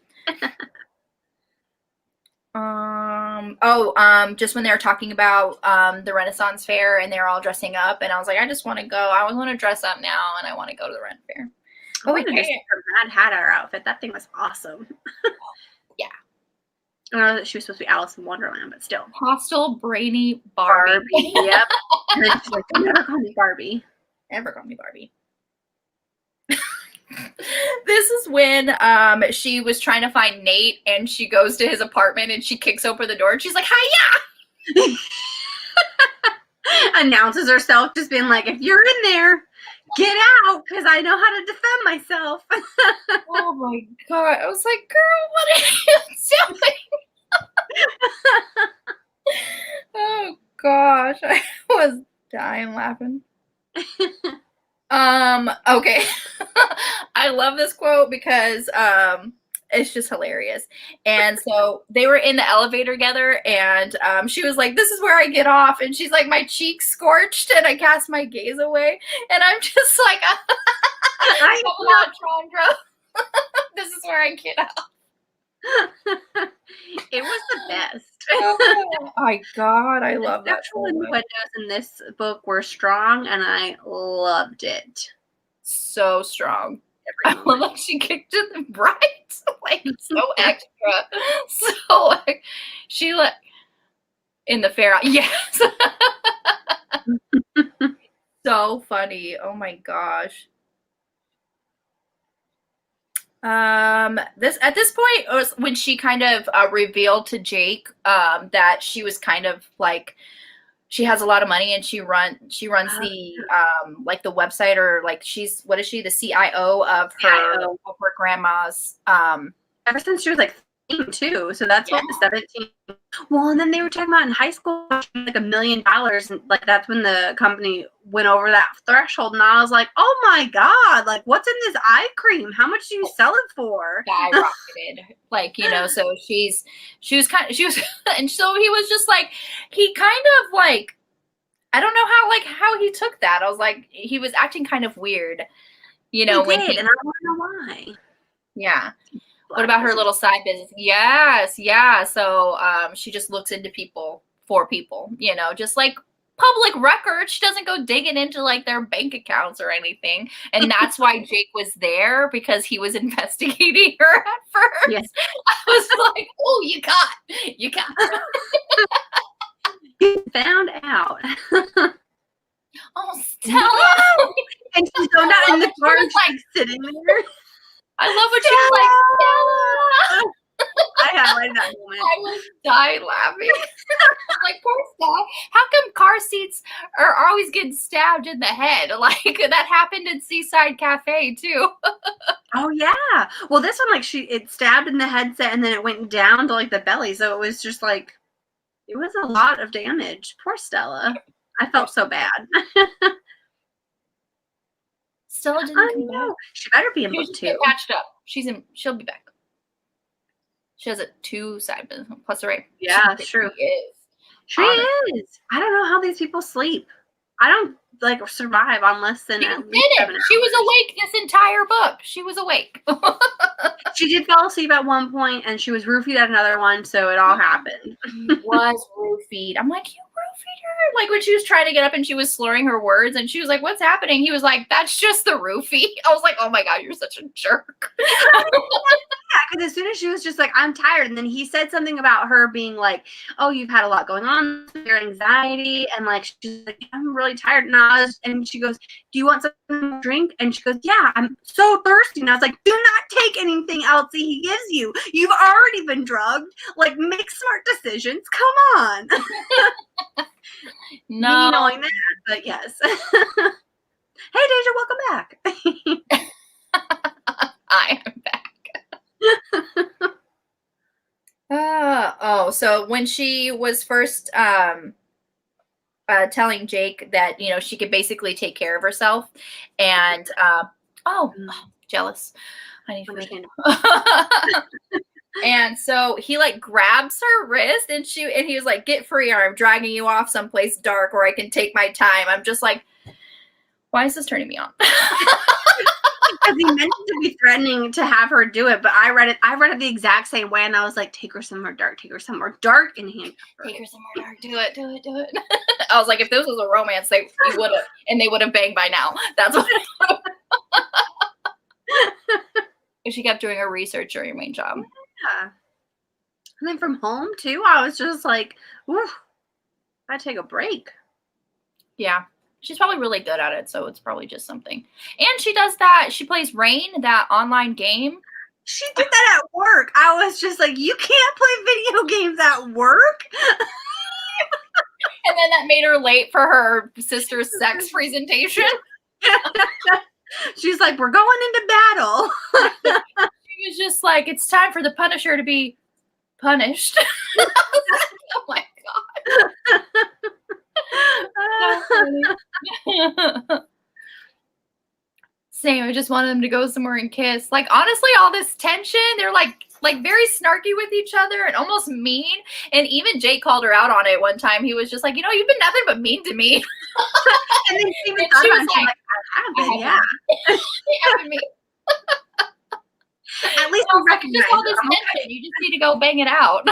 Just when they were talking about the Renaissance Fair and they're all dressing up, and I was like, I just want to go. I want to dress up now, and I want to go to the Ren Fair. Oh, we just Mad Hatter outfit. That thing was awesome. Yeah. I know that she was supposed to be Alice in Wonderland, but still. Hostile, brainy Barbie. Yep. And then she's like, never call me Barbie. Never call me Barbie. This is when she was trying to find Nate, and she goes to his apartment and she kicks open the door and she's like, hiya! Announces herself, just being like, if you're in there, get out, because I know how to defend myself. Oh my God. I was like, girl, what are you doing? Oh gosh. I was dying laughing. Okay. I love this quote because it's just hilarious. And so they were in the elevator together, and she was like, this is where I get off. And she's like, my cheeks scorched and I cast my gaze away. And I'm just like, this is where I get off. It was the best. Oh my God, I love that. The windows in this book were strong, and I loved it. So strong. I love like she kicked it right, like so extra. So like she like in the fair. Yes. So funny. Oh my gosh. This at this point was when she kind of revealed to Jake that she was kind of like she has a lot of money and she runs the like the website, or like what is she, the CIO of her grandma's ever since she was like 15 too, so that's what, 17. Well, and then they were talking about in high school like $1 million, and like that's when the company went over that threshold, and I was like, oh my god, like what's in this eye cream? How much do you sell it for? Skyrocketed. Like, you know, so she was and so he was just like, he kind of like, I don't know how he took that. I was like, he was acting kind of weird, you know, and I don't know why. Yeah. What about her little side business? Yes, yeah. So she just looks into people for people, you know, just like public records. She doesn't go digging into like their bank accounts or anything. And that's why Jake was there, because he was investigating her at first. Yes. I was like, oh, you got You found out. Oh, Stella. And she's so not in the car, like sitting there. I love when she was like, Stella. I highlighted that moment. I was dying laughing. Like, poor Stella. How come car seats are always getting stabbed in the head? Like, that happened in Seaside Cafe, too. Oh, yeah. Well, this one, like, it stabbed in the headset and then it went down to, like, the belly. So it was just, like, it was a lot of damage. Poor Stella. I felt so bad. Stella didn't come back. She better be in book 2. Patched up. She'll be back. She has a 2 side business plus a rape. Yeah, that's true. She is. I don't know how these people sleep. I don't like survive on less than at least 7 hours. She was awake this entire book. She was awake. She did fall asleep at one point, and she was roofied at another one, so it all happened. Was roofied. I'm like, you roofied her? Like when she was trying to get up and she was slurring her words, and she was like, what's happening? He was like, that's just the roofie. I was like, oh my God, you're such a jerk. Yeah, because as soon as she was just like, I'm tired, and then he said something about her being like, oh, you've had a lot going on, your anxiety, and like she's like, I'm really tired, and she goes, do you want something to drink? And she goes, yeah, I'm so thirsty. And I was like, do not take anything else he gives you. You've already been drugged. Like, make smart decisions. Come on. No, me knowing that, but yes. Hey, Deja, welcome back. I am back. So when she was first telling Jake that, you know, she could basically take care of herself, and jealous. I need food. And so he like grabs her wrist, and he was like, get free, or I'm dragging you off someplace dark where I can take my time. I'm just like, why is this turning me on? Because he meant to be threatening to have her do it, but I read it the exact same way, and I was like, take her somewhere dark, and handcuff her. Take her somewhere dark, do it. I was like, if this was a romance, they would have banged by now. That's what if she kept doing her research during her main job. Yeah. And then from home too, I was just like, ooh, I take a break. Yeah. She's probably really good at it, so it's probably just something. And she does that. She plays Rain, that online game. She did that at work. I was just like, you can't play video games at work? And then that made her late for her sister's sex presentation. She's like, we're going into battle. She was just like, it's time for the Punisher to be punished. Oh my God. Same. I just wanted them to go somewhere and kiss. Like, honestly, all this tension, they're like very snarky with each other and almost mean. And even Jake called her out on it one time. He was just like, you know, you've been nothing but mean to me. And then she was like, I have been, yeah. You have been mean. At least we recognize all this tension. You just need to go bang it out.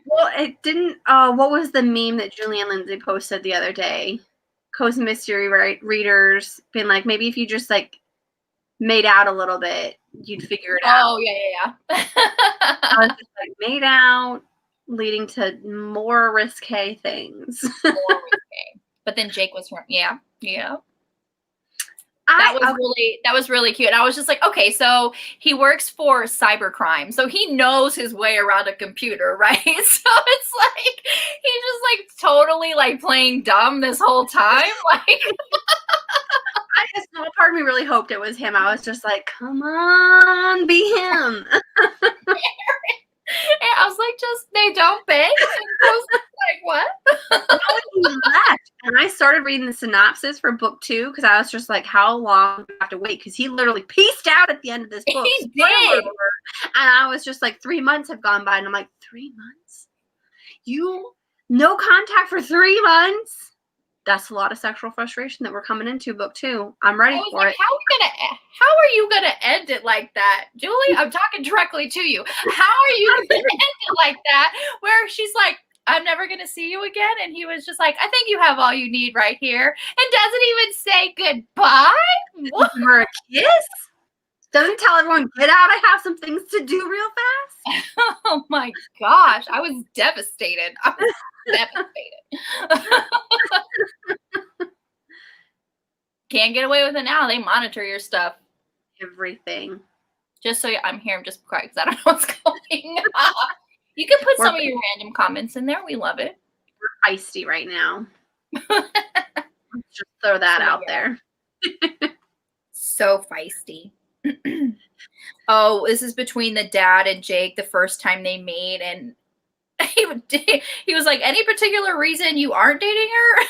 Well, it didn't. What was the meme that Julie and Lindsey posted the other day? Cozy Mystery readers been like, maybe if you just like made out a little bit, you'd figure it out. Oh yeah. I was just like, made out, leading to more risque things. More risque. But then Jake was from, yeah. That was really cute. I was just like, okay, so he works for cybercrime, so he knows his way around a computer, right? So it's like he's just like totally like playing dumb this whole time. Like A small part of me really hoped it was him. I was just like, come on, be him. And I was like, just they don't bang. And I was like, what? He left, and I started reading the synopsis for book 2 because I was just like, how long do I have to wait? Because he literally peaced out at the end of this book. He did. And I was just like, 3 months have gone by, and I'm like, 3 months? No contact for 3 months? That's a lot of sexual frustration that we're coming into book 2. I'm ready for it. How are you gonna end it like that, Julie? I'm talking directly to you. How are you gonna end it like that? Where she's like, I'm never gonna see you again, and he was just like, I think you have all you need right here, and doesn't even say goodbye. What? For a kiss? Doesn't tell everyone, get out, I have some things to do real fast. Oh my gosh, I was devastated. Devastated. Can't get away with it now. They monitor your stuff. Everything. Just so I'm here, I'm just quiet because I don't know what's going on. You can put some of your random comments in there. We love it. We're feisty right now. Just throw that out there. So feisty. Oh, this is between the dad and Jake the first time they made, and he was like, any particular reason you aren't dating her?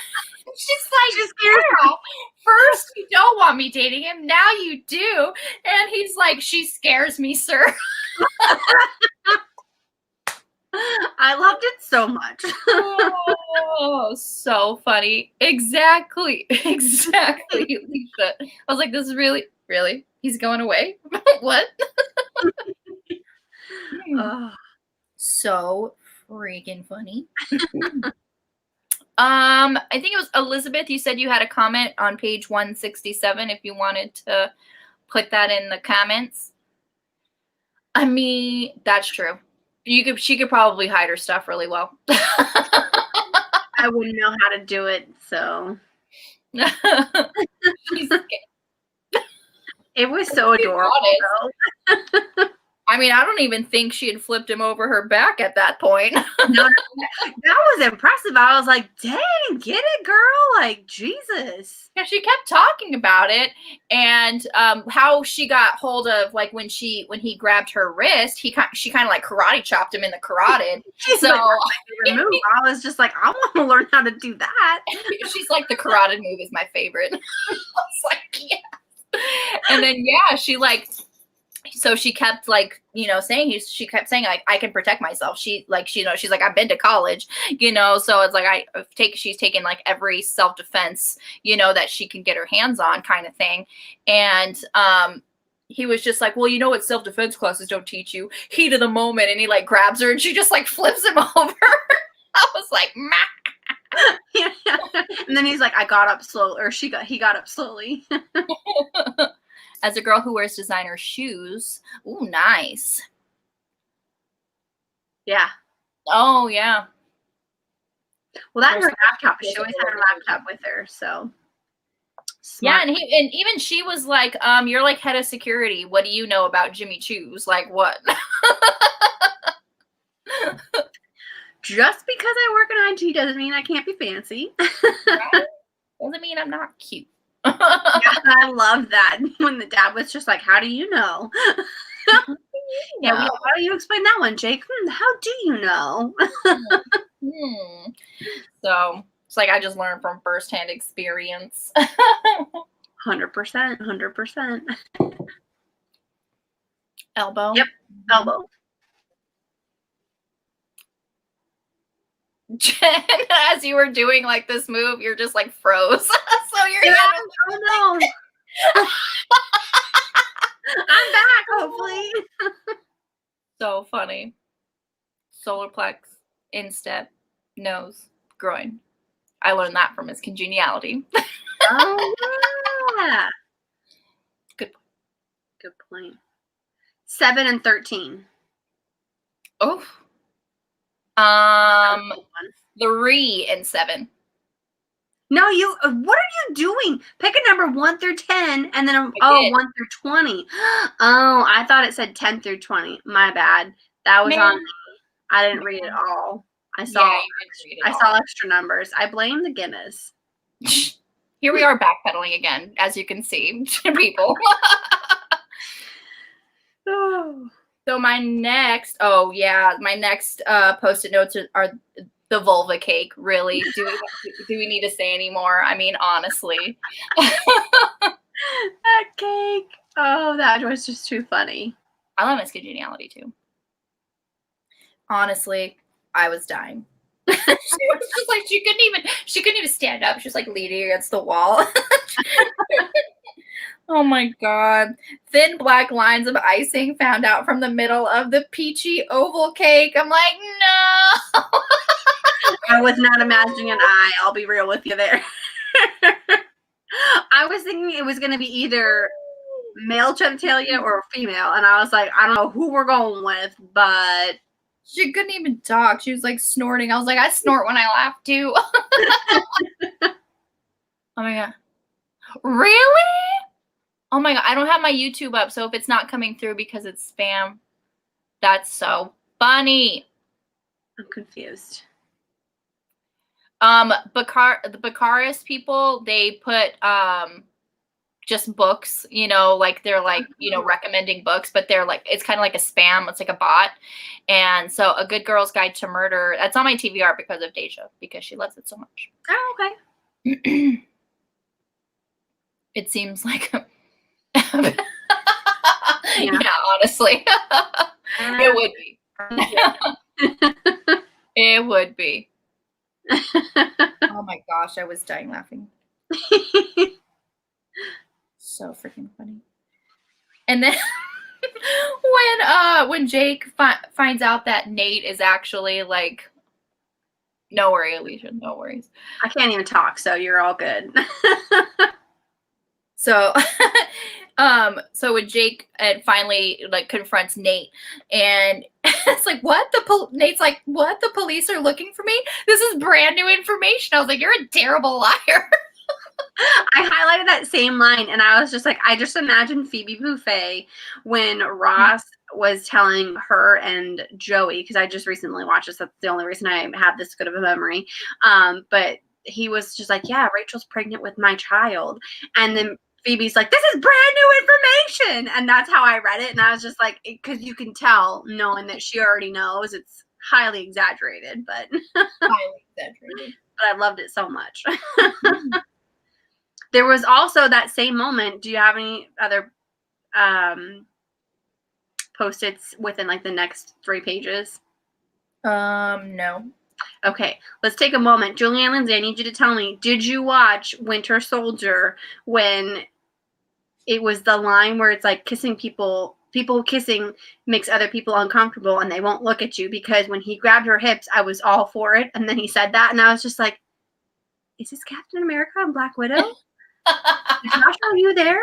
She's like, girl, first you don't want me dating him, now you do. And he's like, she scares me, sir. I loved it so much. Oh, so funny. Exactly. Lisa. I was like, this is really, he's going away? What? So freaking funny. I think it was Elizabeth. You said you had a comment on page 167 if you wanted to put that in the comments. I mean, that's true. She could probably hide her stuff really well. I wouldn't know how to do it, so it was so adorable. I mean, I don't even think she had flipped him over her back at that point. No, that was impressive. I was like, dang, get it, girl. Like, Jesus. Yeah, she kept talking about it and how she got hold of, like, when he grabbed her wrist, she kind of like karate chopped him in the carotid. So I was just like, I want to learn how to do that. She's like, the carotid move is my favorite. I was like, yeah. And then, yeah, so she kept like, saying she kept saying like, I can protect myself. She's like, I've been to college, so it's like she's taken like every self-defense, that she can get her hands on kind of thing. And he was just like, well, what self-defense classes don't teach you? Heat of the moment. And he like grabs her and she just like flips him over. I was like, mah. Yeah. And then he's like, I got up slowly, or he got up slowly. As a girl who wears designer shoes. Ooh, nice. Yeah. Oh, yeah. Well, that and her laptop. She always had her laptop with her, so. Smart. Yeah, and even she was like, you're like head of security. What do you know about Jimmy Choo's? Like, what? Just because I work in IT doesn't mean I can't be fancy. Right? Doesn't mean I'm not cute. Yeah, I love that when the dad was just like, how do you know? Yeah, how do you explain that one, Jake? How do you know? So it's like I just learned from firsthand experience. 100%. Elbow. Yep, elbow. Jen, as you were doing like this move, you're just like froze. So you're oh no. I'm back, hopefully. So funny. Solar plex, instep, nose, groin. I learned that from his congeniality. Oh yeah. Good point. 7 and 13. Oh. 3 and 7. No, what are you doing? Pick a number number 1 through 10, and then 1 through 20. Oh, I thought it said 10 through 20. My bad. That was on me. I didn't read it all. I saw extra numbers. I blame the Guinness. Here we are backpedaling again, as you can see, people. So my next Post-it notes are the vulva cake. Really? Do we need to say any more? I mean, honestly. That cake. Oh, that was just too funny. I love Miss Congeniality too. Honestly, I was dying. She was just like she couldn't even stand up. She was like leaning against the wall. Oh my god. Thin black lines of icing found out from the middle of the peachy oval cake. I'm like, no. I was not imagining an eye. I'll be real with you there. I was thinking it was going to be either male genitalia or female. And I was like, I don't know who we're going with, but. She couldn't even talk. She was like snorting. I was like, I snort when I laugh too. Oh my god. Really? Oh my god. I don't have my YouTube up, so if it's not coming through because it's spam, that's so funny. I'm confused. The Bucharest people, they put just books, you know, like they're like, you know, recommending books, but they're like, it's kind of like a spam. It's like a bot. And so A Good Girl's Guide to Murder, that's on my TBR because of Deja, because she loves it so much. Oh, okay. It seems like, yeah, honestly, it would be. It would be. Oh my gosh, I was dying laughing. So freaking funny. And then when Jake finds out that Nate is actually like, no worry, Alicia, no worries. I can't even talk, so you're all good. So when Jake finally like confronts Nate, and it's like, Nate's like, what? The police are looking for me? This is brand new information. I was like, you're a terrible liar. I highlighted that same line, and I was just like, I just imagined Phoebe Buffay when Ross was telling her and Joey, because I just recently watched this. That's the only reason I have this good of a memory. But he was just like, yeah, Rachel's pregnant with my child. And then Phoebe's like, this is brand new information. And that's how I read it. And I was just like, because you can tell, knowing that she already knows, it's highly exaggerated, but highly exaggerated. But I loved it so much. There was also that same moment. Do you have any other Post-its within like the next 3 pages? No. Okay, let's take a moment. Julie and Lindsay, I need you to tell me, did you watch Winter Soldier when it was the line where it's like kissing people kissing makes other people uncomfortable and they won't look at you? Because when he grabbed her hips, I was all for it. And then he said that, and I was just like, is this Captain America and Black Widow? Josh, are you there?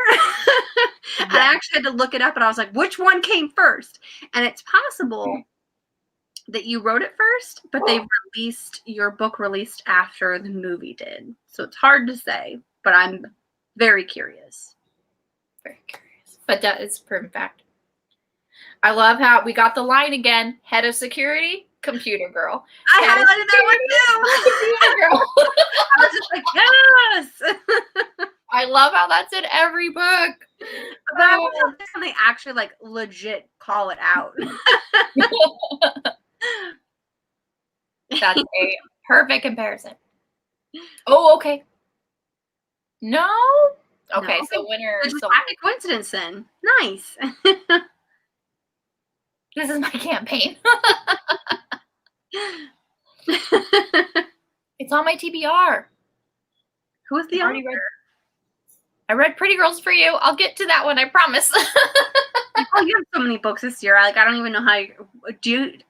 Yeah. I actually had to look it up, and I was like, which one came first? And it's possible that you wrote it first, but they released your book released after the movie did. So it's hard to say, but I'm very curious. Very curious. But that is proven fact. I love how we got the line again. Head of security, computer girl. I highlighted that one too. Computer girl. I was just like, yes. I love how that's in every book. But I love when they actually like legit call it out. That's a perfect comparison. Oh, okay. No? Okay, no. So winner. It's just happy coincidence then. Nice. This is my campaign. It's on my TBR. Who is the author? I read Pretty Girls for You. I'll get to that one, I promise. Oh, you have so many books this year. Like, I don't even know how you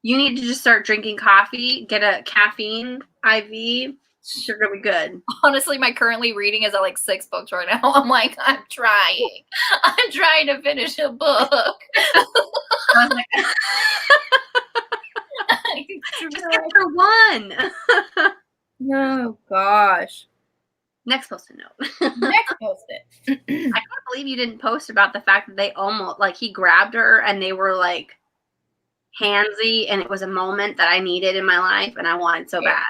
need to just start drinking coffee, get a caffeine IV. You're gonna be good. Honestly, my currently reading is at like 6 books right now. I'm like, I'm trying to finish a book. I was like, just get through one. Oh gosh. Next post-it note. Next post-it. I can't believe you didn't post about the fact that they almost, like, he grabbed her and they were, like, handsy, and it was a moment that I needed in my life, and I wanted so bad.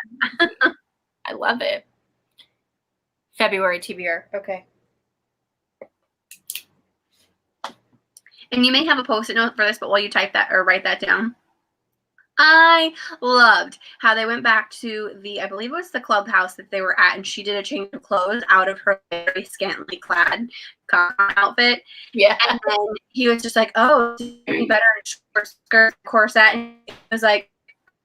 I love it. February TBR. Okay. And you may have a post-it note for this, but while you type that or write that down, I loved how they went back to the, I believe it was the clubhouse that they were at, and she did a change of clothes out of her very scantily clad outfit. Yeah. And then he was just like, oh, be better in short skirt, corset. And he was like,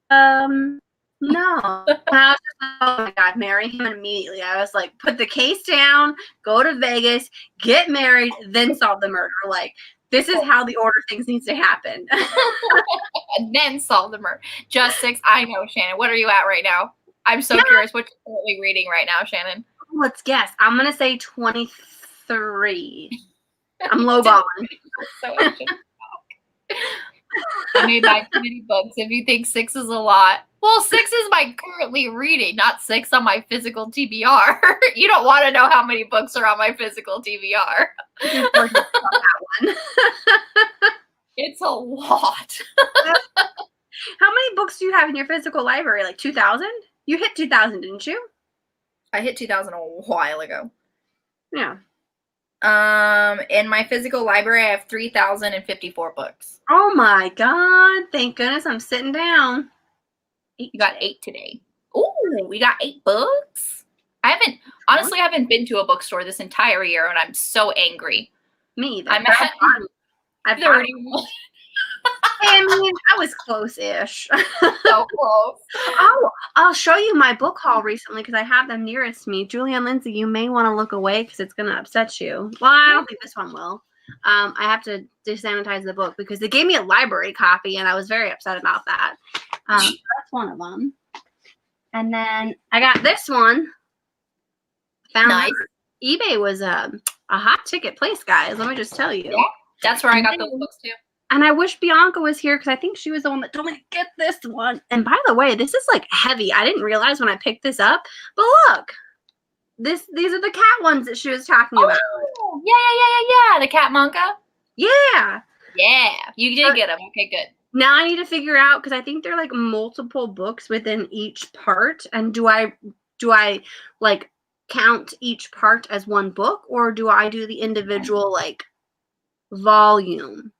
no. And I was just like, oh my God, marry him immediately. I was like, put the case down, go to Vegas, get married, then solve the murder. Like, this is how the order of things needs to happen. And then solve the murder. Just 6. I know, Shannon. What are you at right now? I'm so curious what you're currently reading right now, Shannon. Let's guess. I'm going to say 23. I'm lowballing. So I may buy too many books if you think 6 is a lot. Well, 6 is my currently reading, not 6 on my physical TBR. You don't want to know how many books are on my physical TBR. It's a lot. How many books do you have in your physical library? Like 2,000? You hit 2,000, didn't you? I hit 2,000 a while ago. Yeah. In my physical library, I have 3,054 books. Oh my God. Thank goodness I'm sitting down. You got 8 today. Ooh, we got 8 books. I haven't been to a bookstore this entire year, and I'm so angry. Me either. I'm at I've 31. I mean, I was close-ish. So close. Oh, I'll show you my book haul recently because I have them nearest me. Julie and Lindsey, you may want to look away because it's going to upset you. Well, I don't think this one will. I have to desanitize the book because they gave me a library copy, and I was very upset about that. That's one of them. And then I got this one. Nice. eBay was a hot ticket place, guys. Let me just tell you. Yeah, that's where I got those books too. And I wish Bianca was here because I think she was the one that told me to get this one. And by the way, this is like heavy. I didn't realize when I picked this up. But look, these are the cat ones that she was talking about. Oh, yeah. The cat manga. Yeah. Yeah, you did get them. Okay, good. Now I need to figure out because I think they're like multiple books within each part. And do I like count each part as one book, or do I do the individual like volume?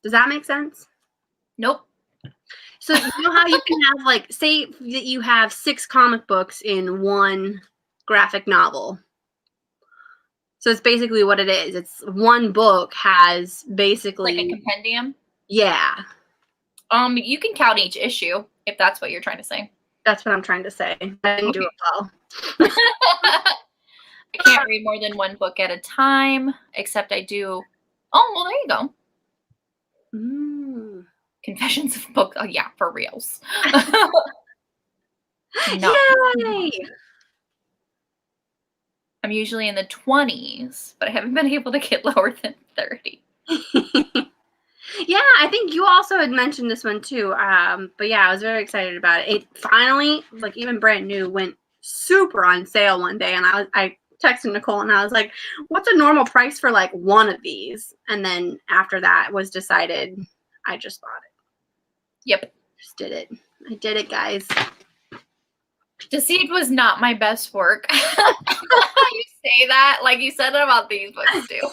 Does that make sense? Nope. So you know how you can have like, say that you have 6 comic books in one graphic novel. So it's basically what it is. It's one book has basically like a compendium. Yeah. You can count each issue if that's what you're trying to say. That's what I'm trying to say. I didn't do it well. I can't read more than one book at a time, except I do. Oh, well, there you go. Confessions of Books. Oh, yeah, for reals. No. Yay! I'm usually in the 20s, but I haven't been able to get lower than 30. Yeah, I think you also had mentioned this one too. But yeah, I was very excited about it. It finally, like even brand new, went super on sale one day, and I texted Nicole and I was like, "What's a normal price for like one of these?" And then after that was decided, I just bought it. Yep, just did it. I did it, guys. Deceived was not my best work. You say that like you said about these books too.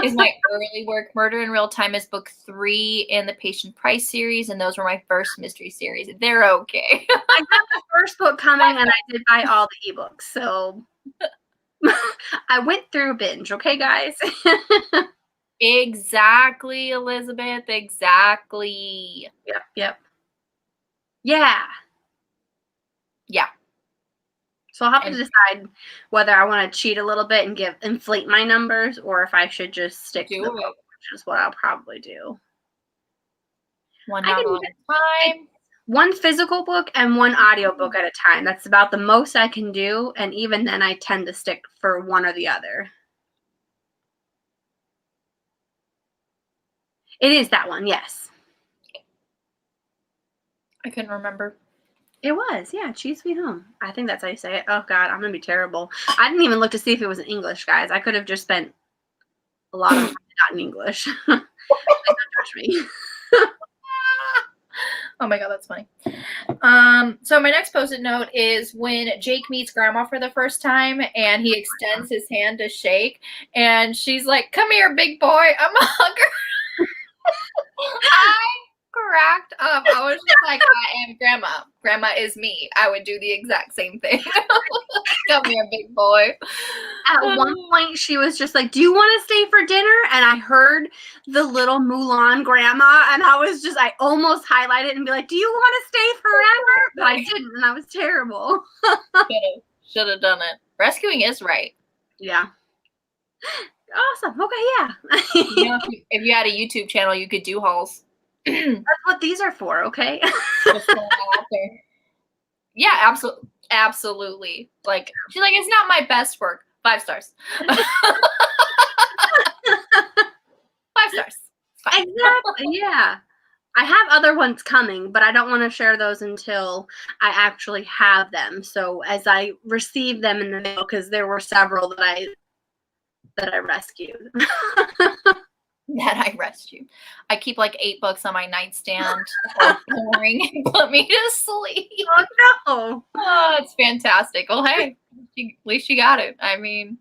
Is my early work. Murder in Real Time is book 3 in the Patient Price series, and those were my first mystery series. They're okay. I got the first book coming, and I did buy all the ebooks, so I went through a binge. Okay, guys. Exactly, Elizabeth. Exactly. Yep. Yeah. So I'll have to decide whether I want to cheat a little bit and inflate my numbers, or if I should just stick to the book, which is what I'll probably do. One novel at a time. One physical book and one audiobook at a time. That's about the most I can do, and even then I tend to stick for one or the other. It is that one, yes. I couldn't remember. It was, yeah, Cheese Sweet Home. I think that's how you say it. Oh God, I'm gonna be terrible. I didn't even look to see if it was in English, guys. I could have just spent a lot of time not in English. Please don't judge me. Oh my God, that's funny. So my next post-it note is when Jake meets Grandma for the first time and he extends his hand to shake, and she's like, "Come here, big boy, I'm a hugger." I cracked up. I was just like, I am Grandma. Grandma is me. I would do the exact same thing. Come here, big boy. At one point, she was just like, "Do you want to stay for dinner?" And I heard the little Mulan grandma, and I almost highlighted and be like, "Do you want to stay forever?" But I didn't, and I was terrible. Should have done it. Rescuing is right. Yeah. Awesome. Okay, yeah. You know, if you had a YouTube channel, you could do hauls. That's what these are for, okay? Just throwing that out there. Yeah, absolutely. Like, she's like, "It's not my best work." 5 stars. 5 stars. Fine. Exactly, yeah. I have other ones coming, but I don't want to share those until I actually have them. So as I receive them in the mail, because there were several that I rescued. That I rescued. I keep like 8 books on my nightstand boring and put me to sleep. Oh no. Oh, it's fantastic. Well, hey, at least you got it. I mean,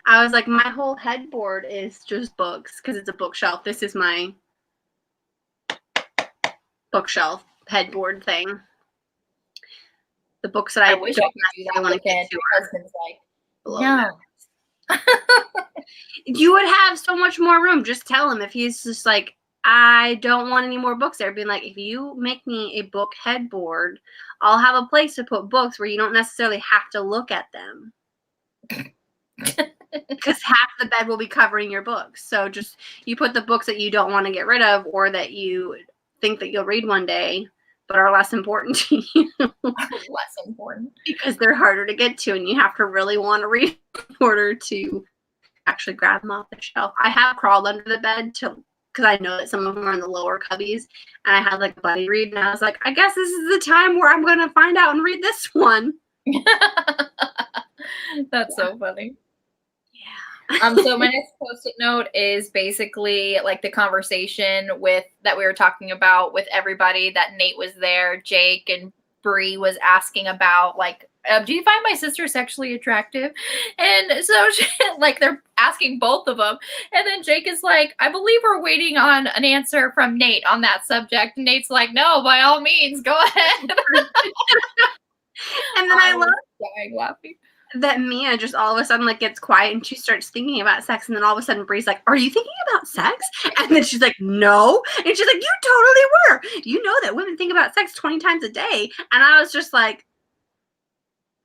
I was like, my whole headboard is just books because it's a bookshelf. This is my bookshelf headboard thing. The books that I wish I could do that with it. My husband's like, no. You would have so much more room. Just tell him if he's just like, "I don't want any more books there." Being like, "If you make me a book headboard, I'll have a place to put books where you don't necessarily have to look at them." Because half the bed will be covering your books. So just you put the books that you don't want to get rid of or that you think that you'll read one day but are less important to you. Less important. Because they're harder to get to and you have to really want to read in order to actually grab them off the shelf. I have crawled under the bed because I know that some of them are in the lower cubbies, and I had like a buddy read, and I was like, I guess this is the time where I'm going to find out and read this one. That's so funny. Yeah. So my next post-it note is basically like the conversation that we were talking about with everybody, that Nate was there, Jake and Bree was asking about like, do you find my sister sexually attractive? And so like they're asking both of them. And then Jake is like, I believe we're waiting on an answer from Nate on that subject. And Nate's like, no, by all means, go ahead. And then I love dying laughing. That Mia just all of a sudden like gets quiet and she starts thinking about sex, and then all of a sudden Bree's like, "Are you thinking about sex?" And then she's like, "No," and she's like, "You totally were. You know that women think about sex 20 times a day." And I was just like,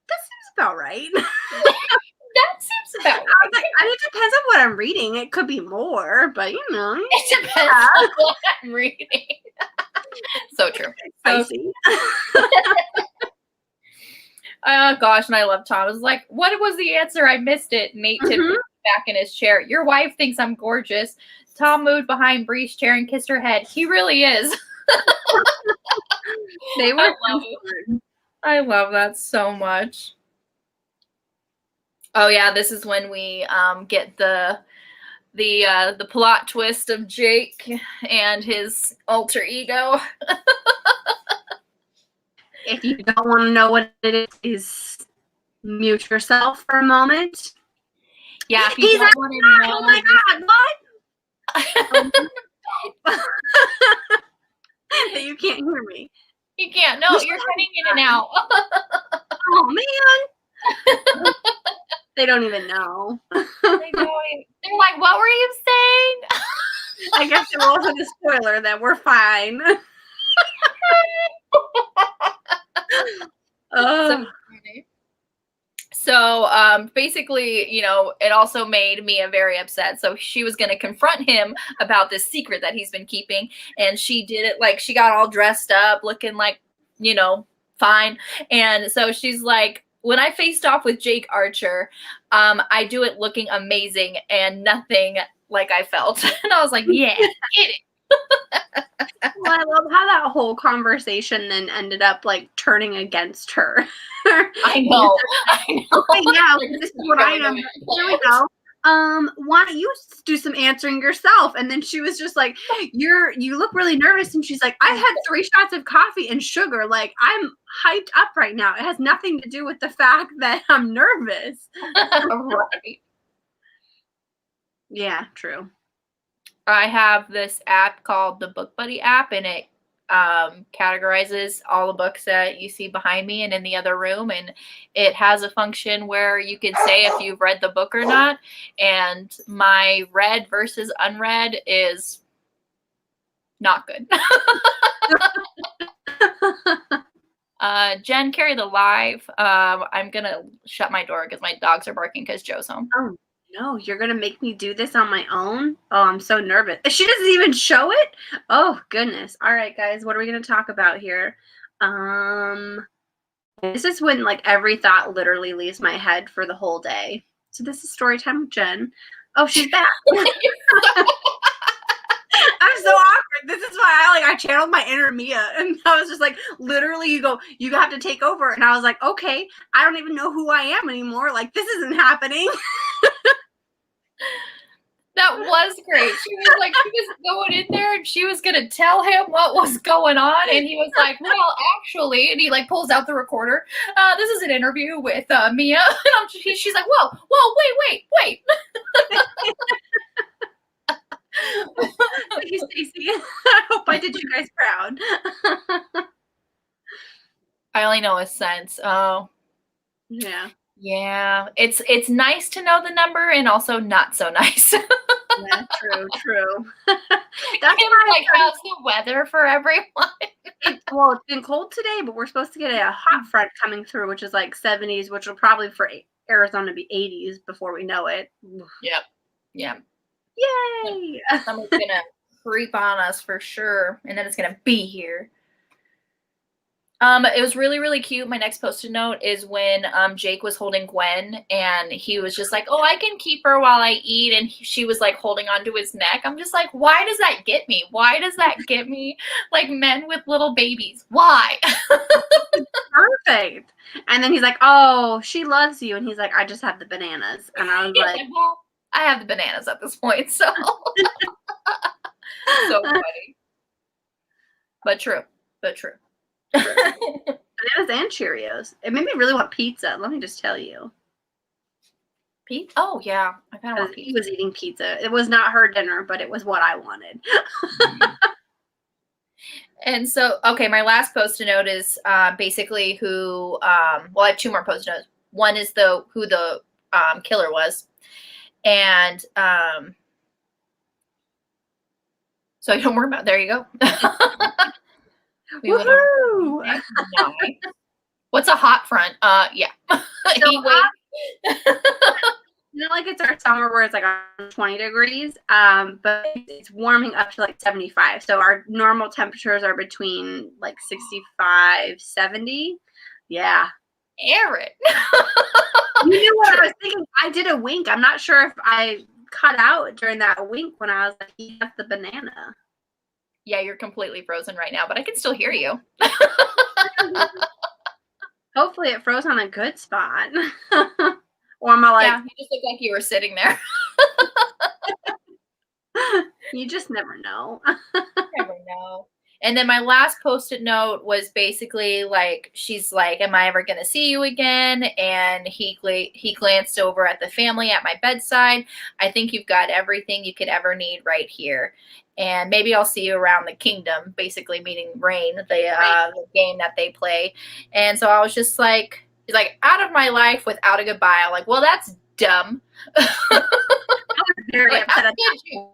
that seems about right. That seems about right. I was like, it depends on what I'm reading. It could be more, but you know. It depends on what I'm reading. So true. Spicy. Oh gosh, and I love Tom. I was like, what was the answer? I missed it. Nate tipped back in his chair. Your wife thinks I'm gorgeous. Tom moved behind Bree's chair and kissed her head. He really is. They were I love that so much. Oh yeah, this is when we get the plot twist of Jake and his alter ego. If you don't want to know what it is, mute yourself for a moment. Yeah, if you don't want to know. Oh my God, what? You can't hear me. You can't. No, you're cutting in and out. Oh, man. They don't even know. They're like, what were you saying? I guess it wasn't a spoiler that we're fine. So basically, you know, it also made Mia very upset. So she was going to confront him about this secret that he's been keeping. And she did it like she got all dressed up looking like, you know, fine. And so she's like, when I faced off with Jake Archer, I do it looking amazing and nothing like I felt. And I was like, yeah, get it. Well, I love how that whole conversation then ended up like turning against her. I know. Okay, yeah, this is what I am. Here we go. Why don't you do some answering yourself? And then she was just like, you look really nervous. And she's like, I had 3 shots of coffee and sugar. Like, I'm hyped up right now. It has nothing to do with the fact that I'm nervous. Right. Yeah, true. I have this app called the Book Buddy app, and it categorizes all the books that you see behind me and in the other room, and it has a function where you can say if you've read the book or not, and my read versus unread is not good. Jen, carry the live. I'm gonna shut my door because my dogs are barking because Joe's home. Oh no, you're gonna make me do this on my own? Oh, I'm so nervous. She doesn't even show it? Oh goodness. All right, guys, what are we gonna talk about here? This is when like every thought literally leaves my head for the whole day. So this is story time with Jen. Oh, she's back. I'm so awkward. This is why I channeled my inner Mia, and I was just like, literally, you have to take over, and I was like, okay, I don't even know who I am anymore. Like, this isn't happening. That was great. She was going in there and she was gonna tell him what was going on, and he was like, well, actually, and he like pulls out the recorder. This is an interview with Mia. And she's like, whoa, wait. Thank you, Stacey. I hope I did you guys proud. I only know a sense. Oh. Yeah. Yeah. It's nice to know the number and also not so nice. Yeah, true. That's like how's the weather for everyone? Well, it's been cold today, but we're supposed to get a hot front coming through, which is like 70s, which will probably for Arizona be 80s before we know it. Yep. Yeah. Yay! Summer's gonna creep on us for sure, and then it's gonna be here. It was really, really cute. My next post-it note is when Jake was holding Gwen, and he was just like, oh, I can keep her while I eat, and she was like holding onto his neck. I'm just like, why does that get me? Why does that get me? Like men with little babies. Why? Perfect. And then he's like, oh, she loves you. And he's like, I just have the bananas. And I was like, well, I have the bananas at this point, so. So funny. But true. Bananas and Cheerios. It made me really want pizza. Let me just tell you. Pizza? Oh yeah, I kind of want pizza. He was eating pizza. It was not her dinner, but it was what I wanted. And so, okay, my last post-it note is basically who. Well, I have 2 more post-it notes. One is who the killer was, and so don't worry about. There you go. Woohoo! What's a hot front? Yeah. Like it's our summer where it's like 20 degrees, but it's warming up to like 75. So our normal temperatures are between like 65, 70. Yeah. Aaron. You knew what I was thinking. I did a wink. I'm not sure if I cut out during that wink when I was like, he has the banana. Yeah, you're completely frozen right now, but I can still hear you. Hopefully it froze on a good spot. Or am I like... Yeah, you just look like you were sitting there. You just never know. Never know. And then my last post-it note was basically like, she's like, am I ever going to see you again? And he glanced over at the family at my bedside. I think you've got everything you could ever need right here. And maybe I'll see you around the kingdom, basically meaning Rain, the game that they play. And so I was just like, he's like, out of my life without a goodbye. I'm like, well, that's dumb. I was very upset at that.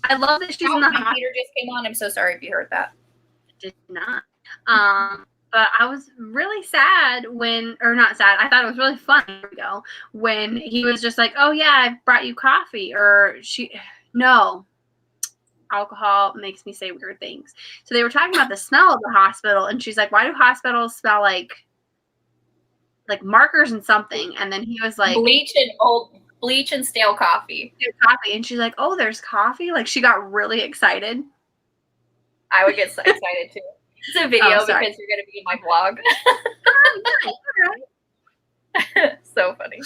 I love that she's in the hospital. Computer just came on. I'm so sorry if you heard that. Did not. But I was really sad not sad. I thought it was really fun. Here we go. When he was just like, oh yeah, I brought you coffee. No. Alcohol makes me say weird things. So they were talking about the smell of the hospital, and she's like, why do hospitals smell like markers and something? And then he was like, bleach and stale coffee. And she's like, oh, there's coffee. Like she got really excited. I would get so excited too. It's a video because you're going to be in my vlog. So funny.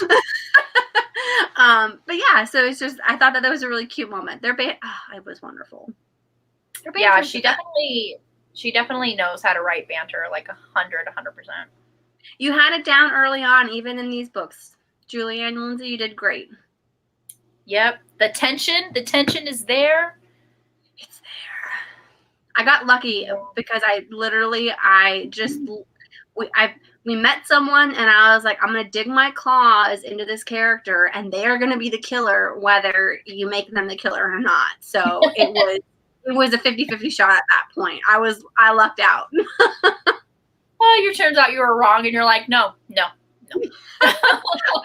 But yeah, so it's just, I thought that was a really cute moment. It was wonderful. Yeah, she definitely knows how to write banter like 100%. You had it down early on, even in these books. Julianne and Lindsey, you did great. Yep. The tension is there. It's there. I got lucky because we met someone and I was like, I'm going to dig my claws into this character and they are going to be the killer, whether you make them the killer or not. So it was a 50-50 shot at that point. I lucked out. Well, it turns out you were wrong and you're like, no. I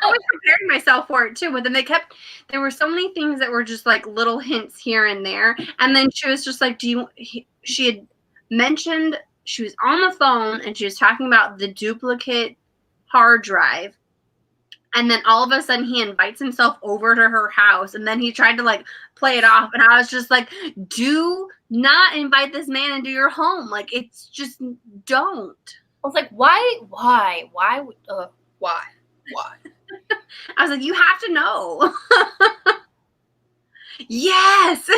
was preparing myself for it too, but then there were so many things that were just like little hints here and there. And then she was just like, she had mentioned, she was on the phone and she was talking about the duplicate hard drive. And then all of a sudden he invites himself over to her house and then he tried to like play it off. And I was just like, do not invite this man into your home. Like, it's just, don't. I was like, why? Why? I was like, you have to know. Yes.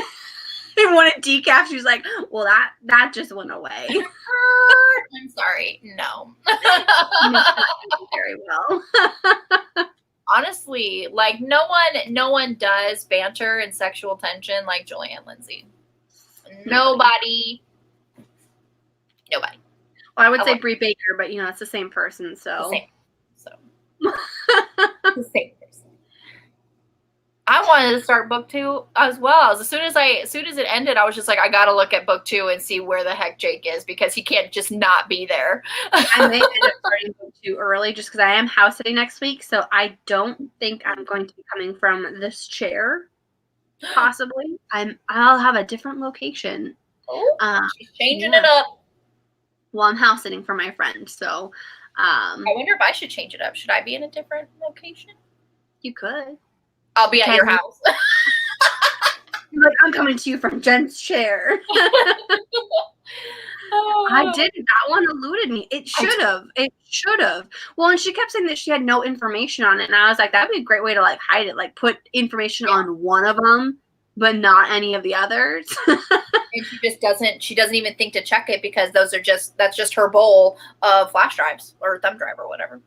And wanted decaf. She was like, well, that just went away. I'm sorry. No. Very well. Honestly, like no one does banter and sexual tension like Julianne and Lindsey. Nobody. Well, I would say Brie Baker, but it's the same person, so. The same person. I wanted to start book 2 as well. As soon as it ended, I was just like, I gotta look at book 2 and see where the heck Jake is because he can't just not be there. I may end up starting book 2 early just because I am house sitting next week, so I don't think I'm going to be coming from this chair. Possibly, I'll have a different location. Oh, she's changing it up. Well, I'm house sitting for my friend, so. I wonder if I should change it up. Should I be in a different location? You could. I'll be at your house. Like, I'm coming to you from Jen's chair. I didn't. That one eluded me. It should have. Well, and she kept saying that she had no information on it. And I was like, that'd be a great way to like hide it. Like put information on one of them, but not any of the others. And she doesn't even think to check it because that's just her bowl of flash drives or thumb drive or whatever.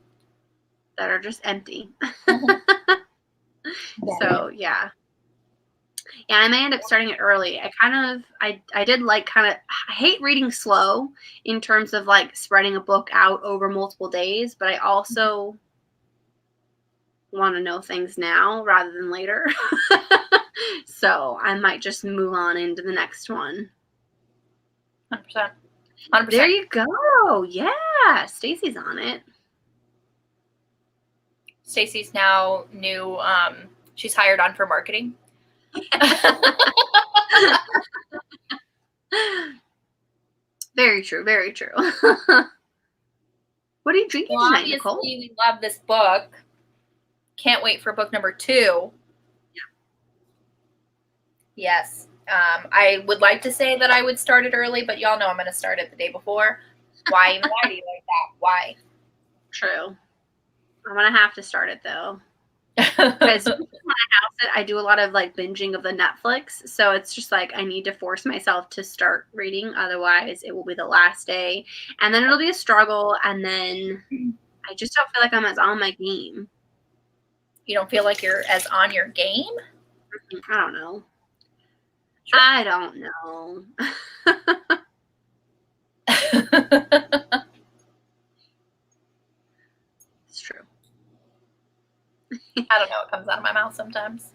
That are just empty. So yeah, I may end up starting it early. I did like I hate reading slow in terms of like spreading a book out over multiple days, but I also want to know things now rather than later. So I might just move on into the next one. 100%. There you go. Yeah, Stacy's on it. Stacy's now new. She's hired on for marketing. Very true. Very true. What are you drinking tonight, Nicole? We love this book. Can't wait for book number 2. Yeah. Yes. I would like to say that I would start it early, but y'all know I'm going to start it the day before. Why do you like that? Why? True. I'm going to have to start it, though. Because when I house it, I do a lot of like binging of the Netflix. So it's just like I need to force myself to start reading. Otherwise, it will be the last day. And then it'll be a struggle. And then I just don't feel like I'm as on my game. You don't feel like you're as on your game? I don't know. Sure. I don't know. It's true. I don't know what comes out of my mouth sometimes.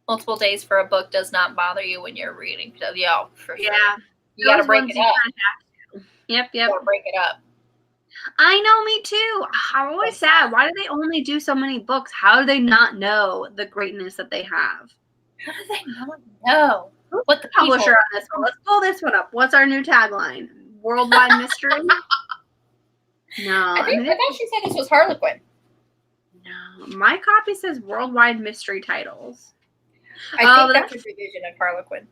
Multiple days for a book does not bother you when you're reading. So, yeah, for sure. Yeah. You got to break it up. Yep. You got to break it up. I know, me too. I'm always sad. Why do they only do so many books? How do they not know the greatness that they have? How do they not know? What the publisher on this one? Let's pull this one up. What's our new tagline? Worldwide mystery? No. I thought she said this was Harlequin. No. My copy says worldwide mystery titles. I think that's a revision of Harlequin.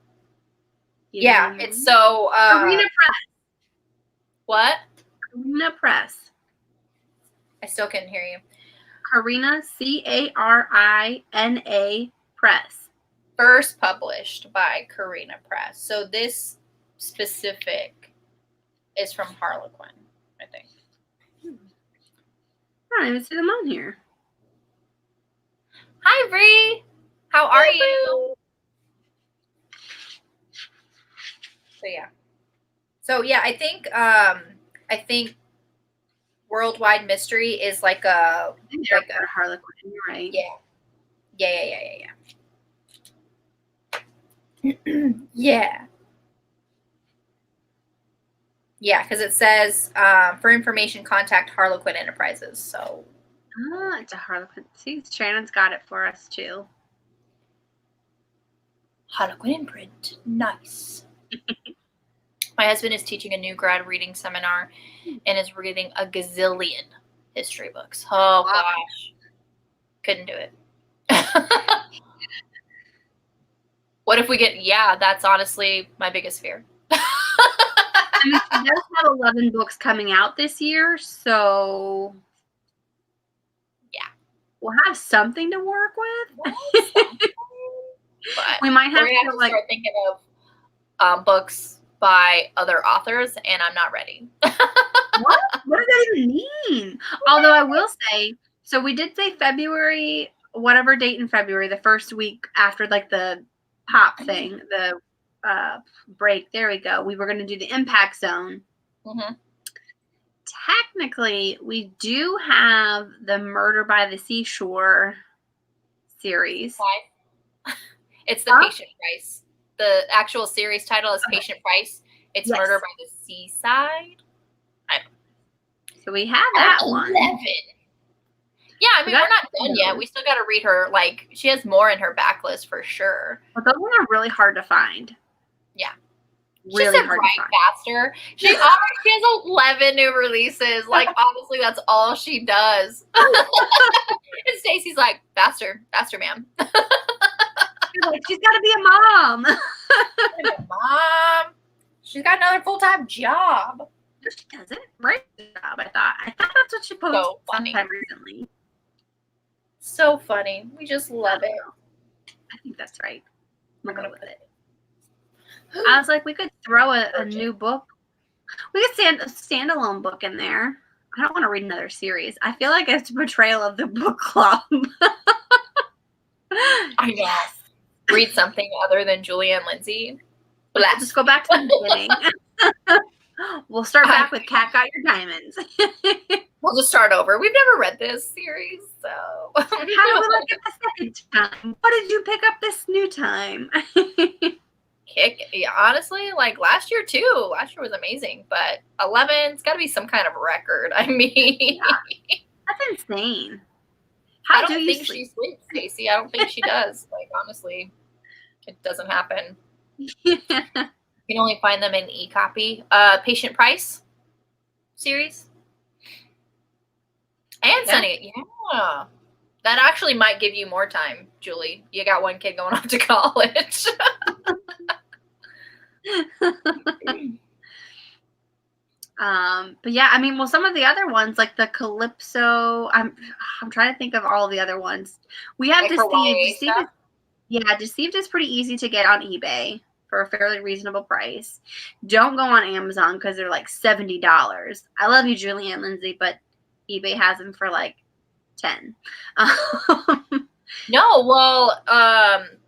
Yeah, it's so Karina Press. What? Karina Press. I still couldn't hear you. Karina, Carina Press. First published by Karina Press. So this specific is from Harlequin, I think. I don't even see them on here. Hi, Bree. How are you? So yeah, I think Worldwide Mystery is like a Harlequin. You're right. Yeah. Yeah. Yeah, because it says for information, contact Harlequin Enterprises. So. It's a Harlequin. See, Shannon's got it for us too. Harlequin imprint. Nice. My husband is teaching a new grad reading seminar and is reading a gazillion history books. Oh, wow. Gosh. Couldn't do it. What if we get, that's honestly my biggest fear. I mean, she does have 11 books coming out this year, so yeah, we'll have something to work with. But we might have to start thinking of books by other authors, and I'm not ready. What? What does that even mean? Although I will say, so we did say February, whatever date in February, the first week after like the pop thing, the break. There we go. We were going to do the Impact Zone. Mm-hmm. Technically, we do have the Murder by the Seashore series. Why? It's the Patient Price. The actual series title is Patient Price. It's Murder by the Seaside. So we have that 11. one. Yeah, I mean, we're not done yet. We still got to read her. Like, she has more in her backlist for sure. But those ones are really hard to find. Yeah. Really hard to find. Faster. She has 11 new releases. Like, honestly, that's all she does. And Stacey's like, faster, ma'am. Like, she's got to be a mom. She's got another full-time job. No, she doesn't. Right job, I thought that's what she posted sometime recently. So funny. We just love it. I think that's right. I'm gonna go with it. I was like, we could throw a new book. We could stand a standalone book in there. I don't want to read another series. I feel like it's a betrayal of the book club. I guess. Read something other than Julia and Lindsey. We'll just go back to the beginning. We'll start back with Cat Got Your Diamonds. We'll just start over. We've never read this series, so. How do we like it the second time? What did you pick up this new time? Honestly, like last year too. Last year was amazing, but 11's got to be some kind of record. I mean. That's insane. I don't think she sleeps, Stacey. I don't think she does. Like, honestly, it doesn't happen. You can only find them in e-copy. Patient Price series. And sending it. Yeah. That actually might give you more time, Julie. You got one kid going off to college. But yeah, I mean, well, some of the other ones, like the Calypso, I'm trying to think of all the other ones. We have Deceived. Deceived is pretty easy to get on eBay for a fairly reasonable price. Don't go on Amazon because they're like $70. I love you, Julie and Lindsey, but eBay has them for like 10. No, well,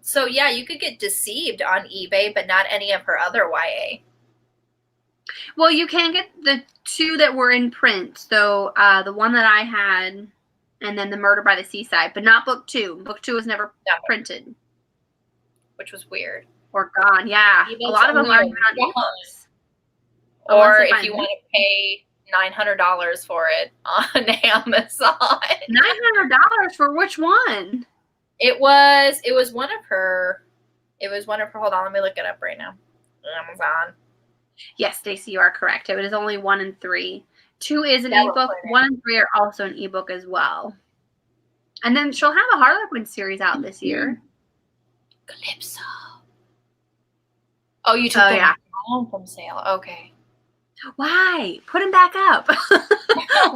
so yeah, you could get Deceived on eBay, but not any of her other YA. Well, you can get the two that were in print. So the one that I had, and then the Murder by the Seaside, but not book 2. Book 2 was never printed. Which was weird. Or gone, yeah. A lot of them are not ebooks. Or if you want to pay $900 for it on Amazon. $900 for which one? It was one of her. Hold on, let me look it up right now. Amazon. Yes, Stacey, you are correct. It is only 1 and 3. 2 is an ebook. 1 and 3 are also an ebook as well. And then she'll have a Harlequin series out this year. Calypso. Oh, you took them down from sale. Okay. Why? Put them back up.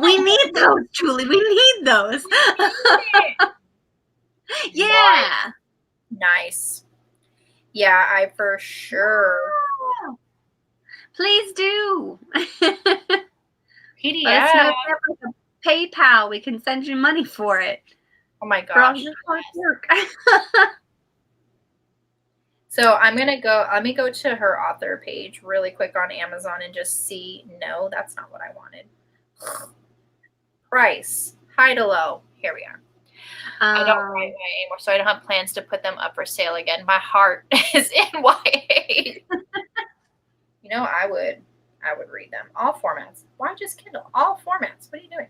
We need those, Julie. We need those. Yeah. Nice. Yeah, I for sure. Wow. Please do. PDF. Let us know if you have like a PayPal. We can send you money for it. Oh my gosh. For all your hard work. So I'm going to go, let me go to her author page really quick on Amazon and just see. No, that's not what I wanted. Price, high to low. Here we are. I don't write YA anymore, so I don't have plans to put them up for sale again. My heart is in YA. You know, I would read them. All formats. Why just Kindle? All formats. What are you doing?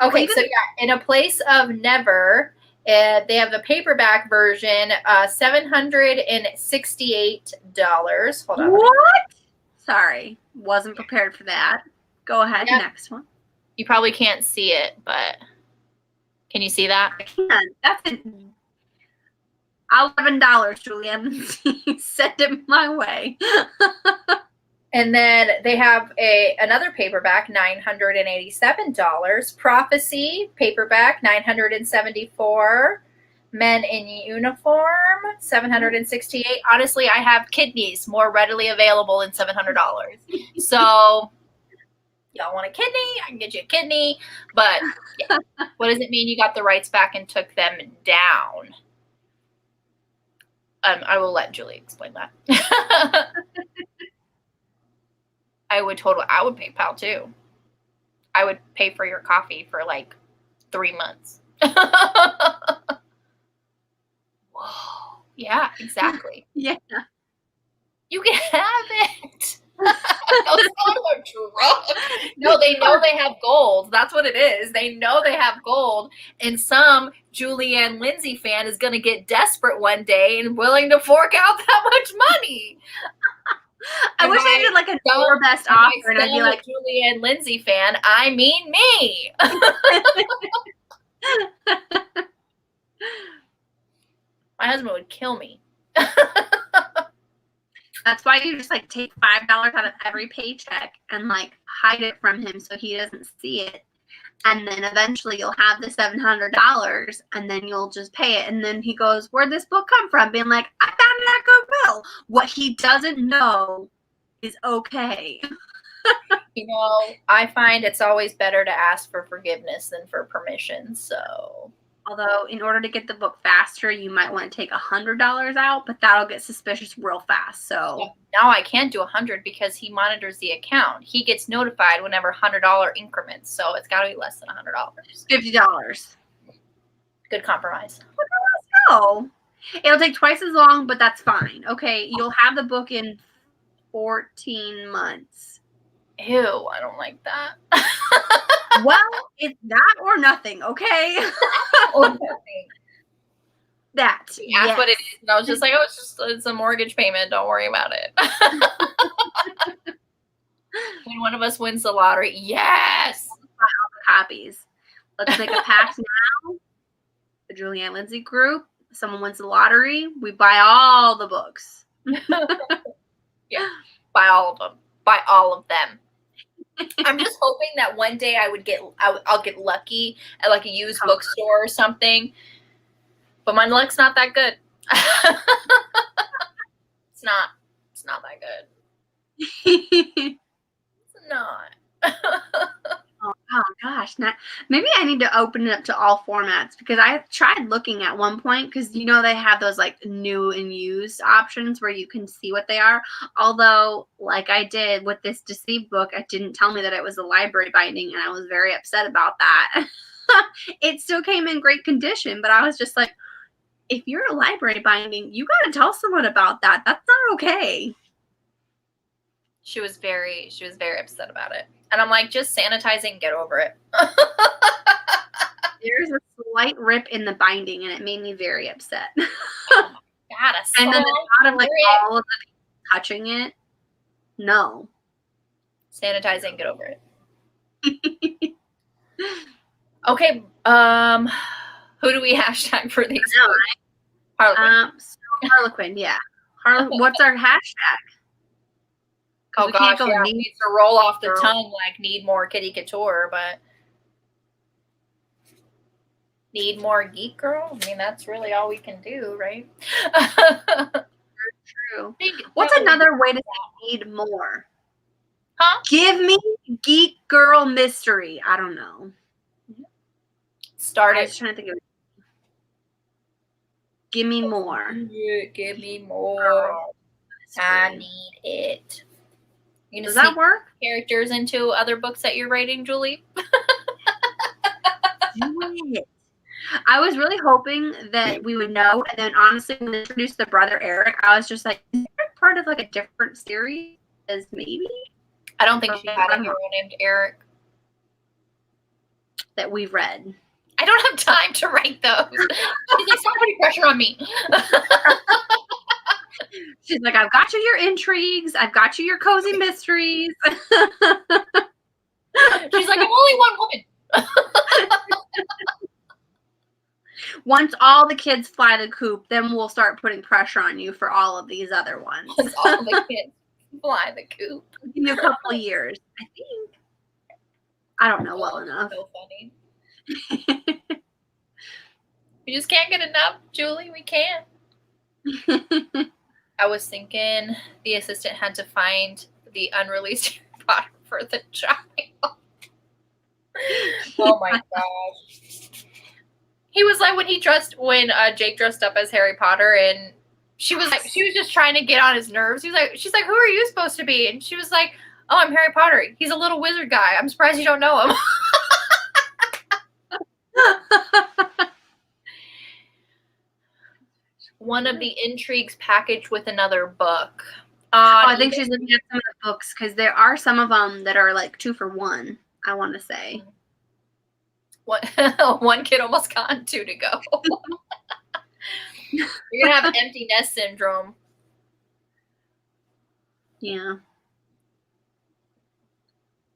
Okay, so yeah, In a Place of Never, they have the paperback version, $768. Hold on. What? Sorry, wasn't prepared for that. Go ahead, next one. You probably can't see it, but can you see that? I can. That's $11, Julian. Send it my way. And then they have another paperback, $987. Prophecy, paperback, $974. Men in Uniform, $768. Honestly, I have kidneys more readily available than $700. So, y'all want a kidney? I can get you a kidney. But yeah. What does it mean you got the rights back and took them down? I will let Julie explain that. I would PayPal too. I would pay for your coffee for like 3 months. Whoa. Yeah, exactly. Yeah. You can have it. No, they know they have gold. That's what it is. They know they have gold. And some Julianne Lindsey fan is going to get desperate one day and willing to fork out that much money. I wish I did like a your best offer, and I'd be like, Julianne Lindsey fan. I mean me. My husband would kill me. That's why you just like take $5 out of every paycheck and like hide it from him so he doesn't see it. And then eventually you'll have the $700 and then you'll just pay it. And then he goes, where'd this book come from? Being like, I found it at Goodwill. What he doesn't know is okay. You know, I find it's always better to ask for forgiveness than for permission. So, although in order to get the book faster, you might want to take $100 out, but that'll get suspicious real fast. So now I can't do 100 because he monitors the account. He gets notified whenever $100 increments. So it's got to be less than $100. $50. Good compromise. No, it'll take twice as long, but that's fine. Okay, you'll have the book in 14 months. Ew, I don't like that. Well, it's that or nothing, okay? Or nothing. That. That's what it is. And I was just like, oh, it's a mortgage payment. Don't worry about it. When one of us wins the lottery, yes. Buy all the copies. Let's make a pact now. The Julianne Lindsey group. Someone wins the lottery. We buy all the books. Yeah, buy all of them. Buy all of them. I'm just hoping that one day I'll get lucky at like a used bookstore or something. But my luck's not that good. It's not that good. It's not. Oh gosh, maybe I need to open it up to all formats because I tried looking at one point because you know they have those like new and used options where you can see what they are. Although, like I did with this Deceived book, it didn't tell me that it was a library binding, and I was very upset about that. It still came in great condition, but I was just like, if you're a library binding, you got to tell someone about that. That's not okay. She was very upset about it. And I'm like, just sanitize it and get over it. There's a slight rip in the binding, and it made me very upset. God, and then the thought of like all of the people touching it. No. Sanitize it and get over it. Okay. Who do we hashtag for these? No, Harlequin. Harlequin, yeah. What's our hashtag? Oh We can't gosh, go yeah, it need needs to roll off the girl. tongue like need more kitty couture, but need more geek girl? I mean, that's really all we can do, right? True. What's another way to say need more? Huh? Give me geek girl mystery. I don't know. Start I it. was just trying to think of it. Give me more. Give me more. I Mystery. need it. You gonna Does that sneak work? characters into other books that you're writing, Julie? Do it. I was really hoping that we would know, and then honestly, when they introduced the brother Eric, I was just like, is that part of like a different series? As maybe I don't think she had a hero named Eric that we've read. I don't have time to write those. She's like, stop putting pressure on me. She's like, I've got you your intrigues. I've got you your cozy mysteries. She's like, I'm only one woman. Once all the kids fly the coop, then we'll start putting pressure on you for all of these other ones. Once all the kids fly the coop. Give you a couple of years, I think. I don't know well enough. So funny. We just can't get enough, Julie. We can't. I was thinking the assistant had to find the unreleased Harry Potter for the child. Oh my gosh. He was like when Jake dressed up as Harry Potter, and she was just trying to get on his nerves. She's like, who are you supposed to be? And she was like, oh, I'm Harry Potter. He's a little wizard guy. I'm surprised you don't know him. One of the intrigues packaged with another book. I think she's looking at some of the books because there are some of them that are like 2 for 1, I want to say. What? One kid almost got 2 to go. You're going to have empty nest syndrome. Yeah.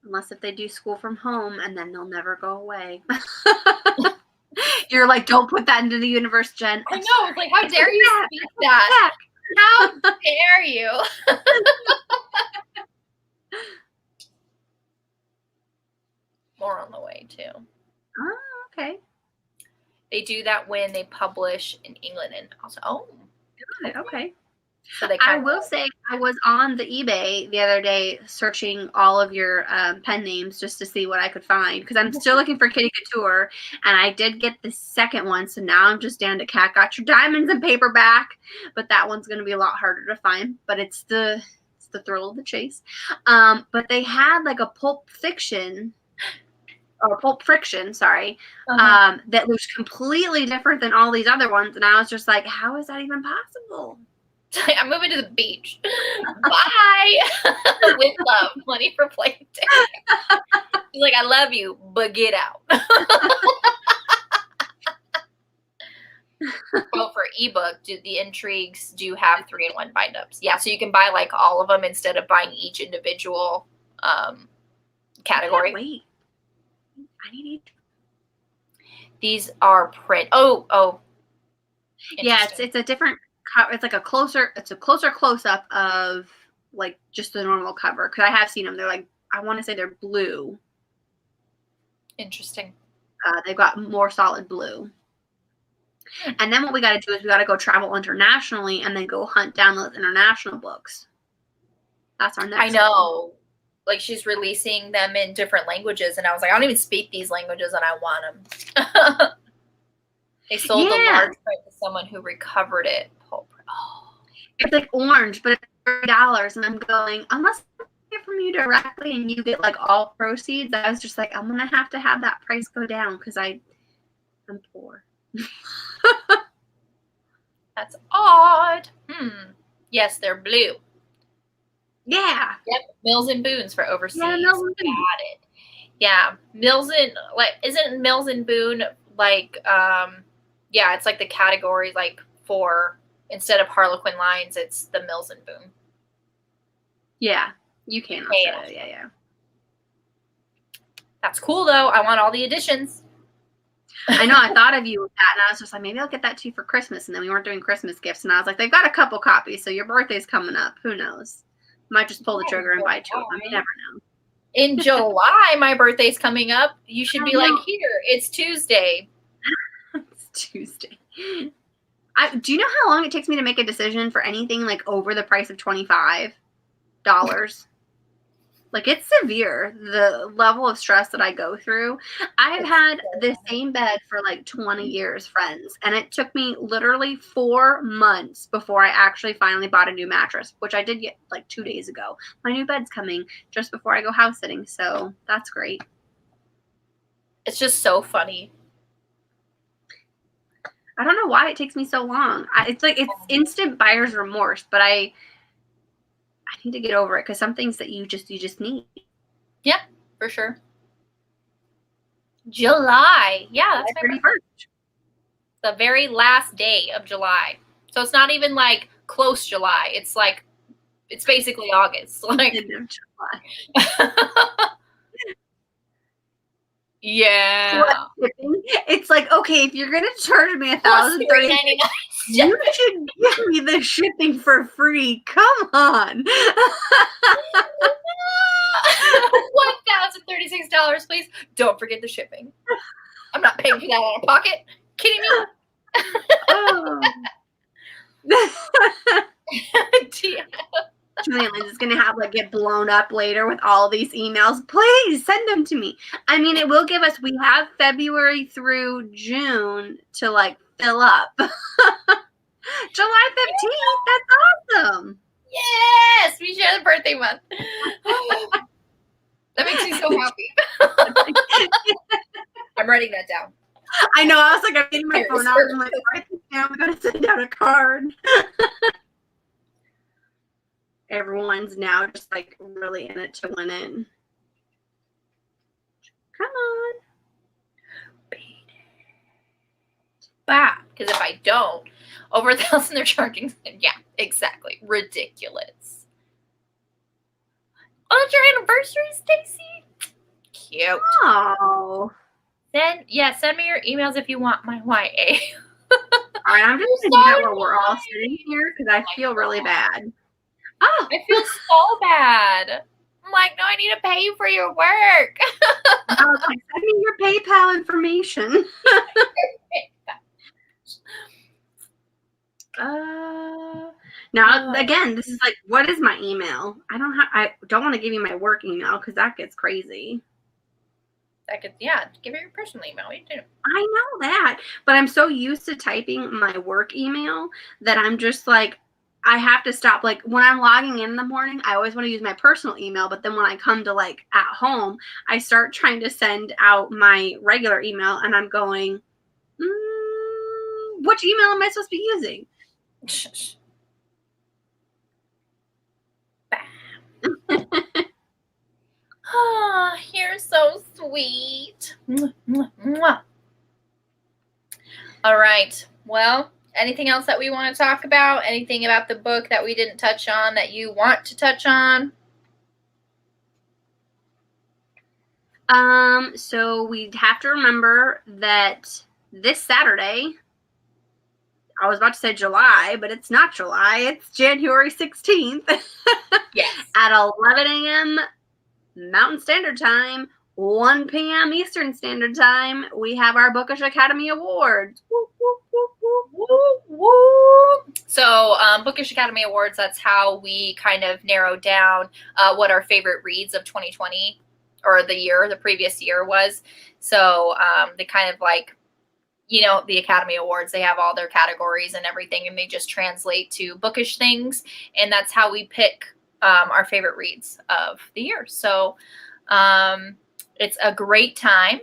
Unless if they do school from home, and then they'll never go away. You're like, don't put that into the universe, Jen. I know. It's like, how dare you speak that? How dare you? More on the way, too. Oh, okay. They do that when they publish in England and also. Oh. Okay. So they I will say I was on the eBay the other day searching all of your pen names just to see what I could find because I'm still looking for Kitty Couture, and I did get the second one, so now I'm just down to Cat Got Your Diamonds in paperback, but that one's going to be a lot harder to find, but it's the thrill of the chase. But they had like a Pulp Friction, sorry, that looks completely different than all these other ones, and I was just like, how is that even possible? I'm moving to the beach. Bye. With love. Money for plane ticket. She's like, I love you, but get out. Well, for ebook, the intrigues do have 3-in-1 bind-ups. Yeah, so you can buy like all of them instead of buying each individual category. Wait. I need each. These are print. Oh. Yeah, it's a different. It's like a closer close-up of like just the normal cover because I have seen them. They're like, I want to say they're blue. Interesting. They've got more solid blue. And then what we got to do is we got to go travel internationally and then go hunt down those international books. That's our next. I know. Like she's releasing them in different languages, and I was like, I don't even speak these languages, and I want them. They sold the large print to someone who recovered it. Oh. It's like orange, but it's $30, and I'm going, unless I get from you directly and you get like all proceeds, I was just like, I'm gonna have to have that price go down because I'm poor. That's odd. Yes, they're blue. Yeah. Yep. Mills and Boons for overseas. Yeah, Mills and Boon. Got it. Yeah, Mills and isn't Mills and Boon like yeah, it's like the category like for instead of Harlequin lines, it's the Mills and Boon. Yeah, you can. Yeah. That's cool though. I want all the editions. I know. I thought of you with that, and I was just like, maybe I'll get that to you for Christmas. And then we weren't doing Christmas gifts, and I was like, they've got a couple copies, so your birthday's coming up. Who knows? Might just pull the trigger and buy 2 of them. You never know. In July, my birthday's coming up. You should be like, know. here, it's Tuesday. It's Tuesday. Do you know how long it takes me to make a decision for anything like over the price of $25? Like, it's severe, the level of stress that I go through. I've had the same bed for like 20 years, friends, and it took me literally 4 months before I actually finally bought a new mattress, which I did get like 2 days ago. My new bed's coming just before I go house sitting, so that's great. It's just so funny. I don't know why it takes me so long. It's instant buyer's remorse, but I need to get over it because some things that you just need. Yeah, for sure. July. Yeah, that's my birthday. The very last day of July. So it's not even like close July. It's like, it's basically August. Like, end of July. Yeah. It's like, okay, if you're gonna charge me $1,030, you should give me the shipping for free. Come on. $1,036, please. Don't forget the shipping. I'm not paying for that out of pocket. Kidding me? Oh. Julia Lindsey's gonna get blown up later with all these emails. Please send them to me. I mean, it will give us. We have February through June to fill up. July 15th. That's awesome. Yes, we share the birthday month. That makes me so happy. I'm writing that down. I know. I was like, I'm getting my phone out. I'm like, write this down. I'm gonna send out a card. Everyone's now just really in it to win it. Come on. Beat it. Bah, because if I don't, over 1,000 they're charging. Yeah, exactly. Ridiculous. Oh, it's your anniversary, Stacy? Cute. Oh. Then, send me your emails if you want my YA. All right, I'm just going to do that while we're all sitting here because I feel really bad. Oh, I feel so bad. I'm like, no, I need to pay you for your work. I was like, send me your PayPal information. Now, again, this is what is my email? I don't want to give you my work email because that gets crazy. Give her your personal email. What do you do? I know that, but I'm so used to typing my work email that I'm just I have to stop. When I'm logging in the morning, I always want to use my personal email. But then when I come to at home, I start trying to send out my regular email and I'm going, which email am I supposed to be using? Oh, you're so sweet. All right. Well, anything else that we want to talk about? Anything about the book that we didn't touch on that you want to touch on? So we have to remember that this Saturday, I was about to say July, but it's not July. It's January 16th. Yes. At 11 a.m. Mountain Standard Time, 1 p.m. Eastern Standard Time, we have our Bookish Academy Awards. Woo, woo, woo, woo, woo, woo. So Bookish Academy Awards, that's how we kind of narrowed down what our favorite reads of 2020 or the previous year was. So they kind of the Academy Awards, they have all their categories and everything, and they just translate to bookish things. And that's how we pick our favorite reads of the year. So it's a great time.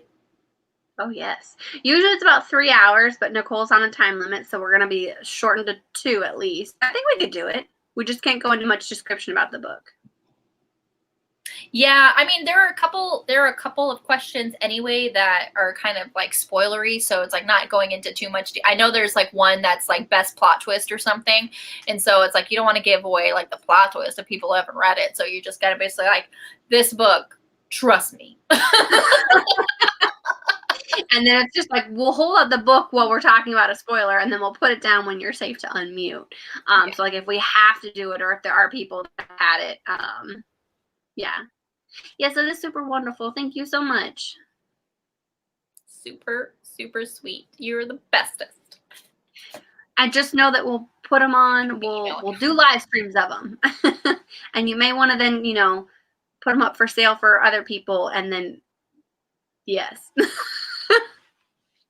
Oh, yes. Usually it's about 3 hours, but Nicole's on a time limit, so we're going to be shortened to 2 at least. I think we could do it. We just can't go into much description about the book. Yeah, I mean, there are a couple of questions anyway that are kind of spoilery, so it's not going into too much. I know there's one that's best plot twist or something, and so it's you don't want to give away the plot twist if people haven't read it, so you just gotta basically this book, trust me. And then it's just like, we'll hold up the book while we're talking about a spoiler, and then we'll put it down when you're safe to unmute. So like if we have to do it, or if there are people that had it, yeah. Yes, it is super wonderful. Thank you so much. Super, super sweet. You're the bestest. And just know that we'll put them on. We'll do live streams of them. And you may want to then, you know, put them up for sale for other people, and then, yes. I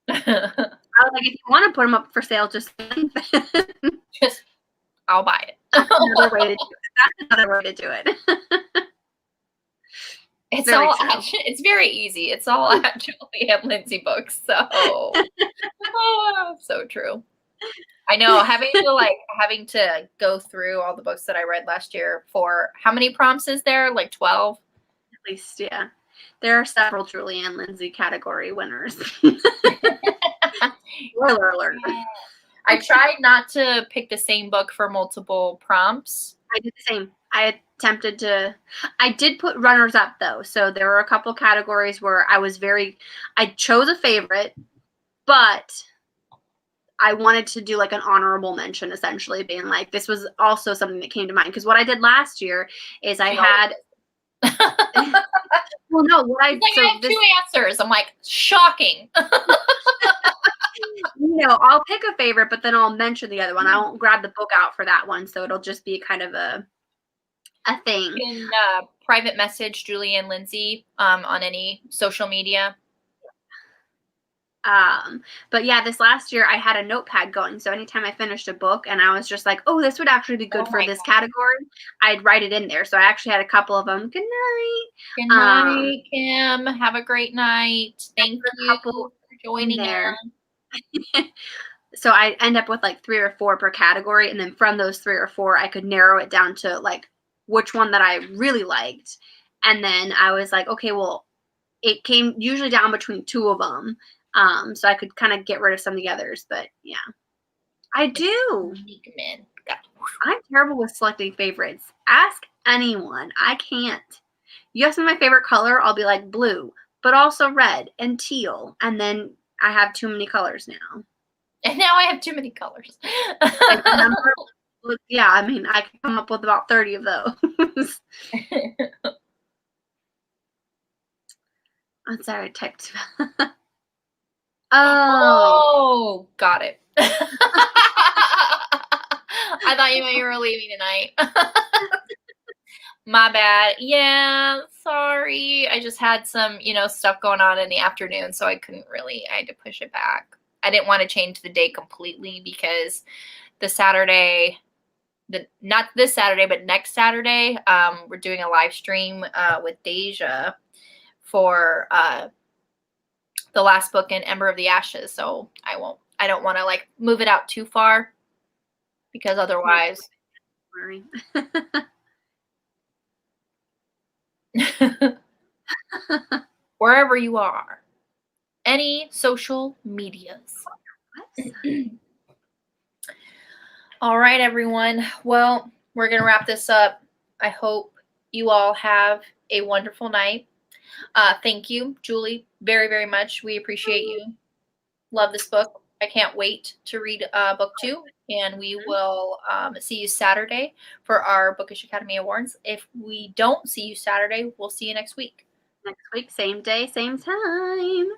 was like, if you want to put them up for sale, just I'll buy it. That's another way to do it. That's another way to do it. It's very all true. It's very easy. It's all actually at Lindsey Books. So, so true. I know, having to go through all the books that I read last year for how many prompts is there? Like 12? At least, yeah. There are several Julie and Lindsey category winners. Spoiler alert. I tried not to pick the same book for multiple prompts. I did the same. I attempted to. I did put runners up though. So there were a couple categories where I chose a favorite, but I wanted to do like an honorable mention, essentially being like, this was also something that came to mind. Because what I did last year is I had. Well, no, what I have two answers. I'm like, shocking. I'll pick a favorite, but then I'll mention the other one. I won't grab the book out for that one, so it'll just be kind of a thing. You can private message Julie and Lindsey on any social media. But yeah, this last year I had a notepad going, so anytime I finished a book and I was just like, oh, this would actually be good for this category, I'd write it in there. So I actually had a couple of them. Good night. Good night, Kim. Have a great night. Thank you for joining us. So I end up with like 3 or 4 per category, and then from those 3 or 4 I could narrow it down to like which one that I really liked. And then I was like, okay, well, it came usually down between 2 of them. So I could kind of get rid of some of the others, but yeah, I do. I'm terrible with selecting favorites. Ask anyone. I can't. You ask me my favorite color, I'll be like blue, but also red and teal. And then I have too many colors now. And now I have too many colors. Yeah, I mean, I can come up with about 30 of those. I'm sorry, I typed. Oh, got it. I thought you meant you were leaving tonight. My bad. Yeah, sorry. I just had some, stuff going on in the afternoon, so I had to push it back. I didn't want to change the day completely because not this Saturday, but next Saturday, we're doing a live stream with Deja for the last book in Ember of the Ashes. So I don't want to like move it out too far because otherwise. Wherever you are, any social medias. All right, everyone. Well, we're going to wrap this up. I hope you all have a wonderful night. Thank you, Julie, very, very much. We appreciate you. Love this book. I can't wait to read book 2, and we will see you Saturday for our Bookish Academy Awards. If we don't see you Saturday, we'll see you next week. Next week, same day, same time.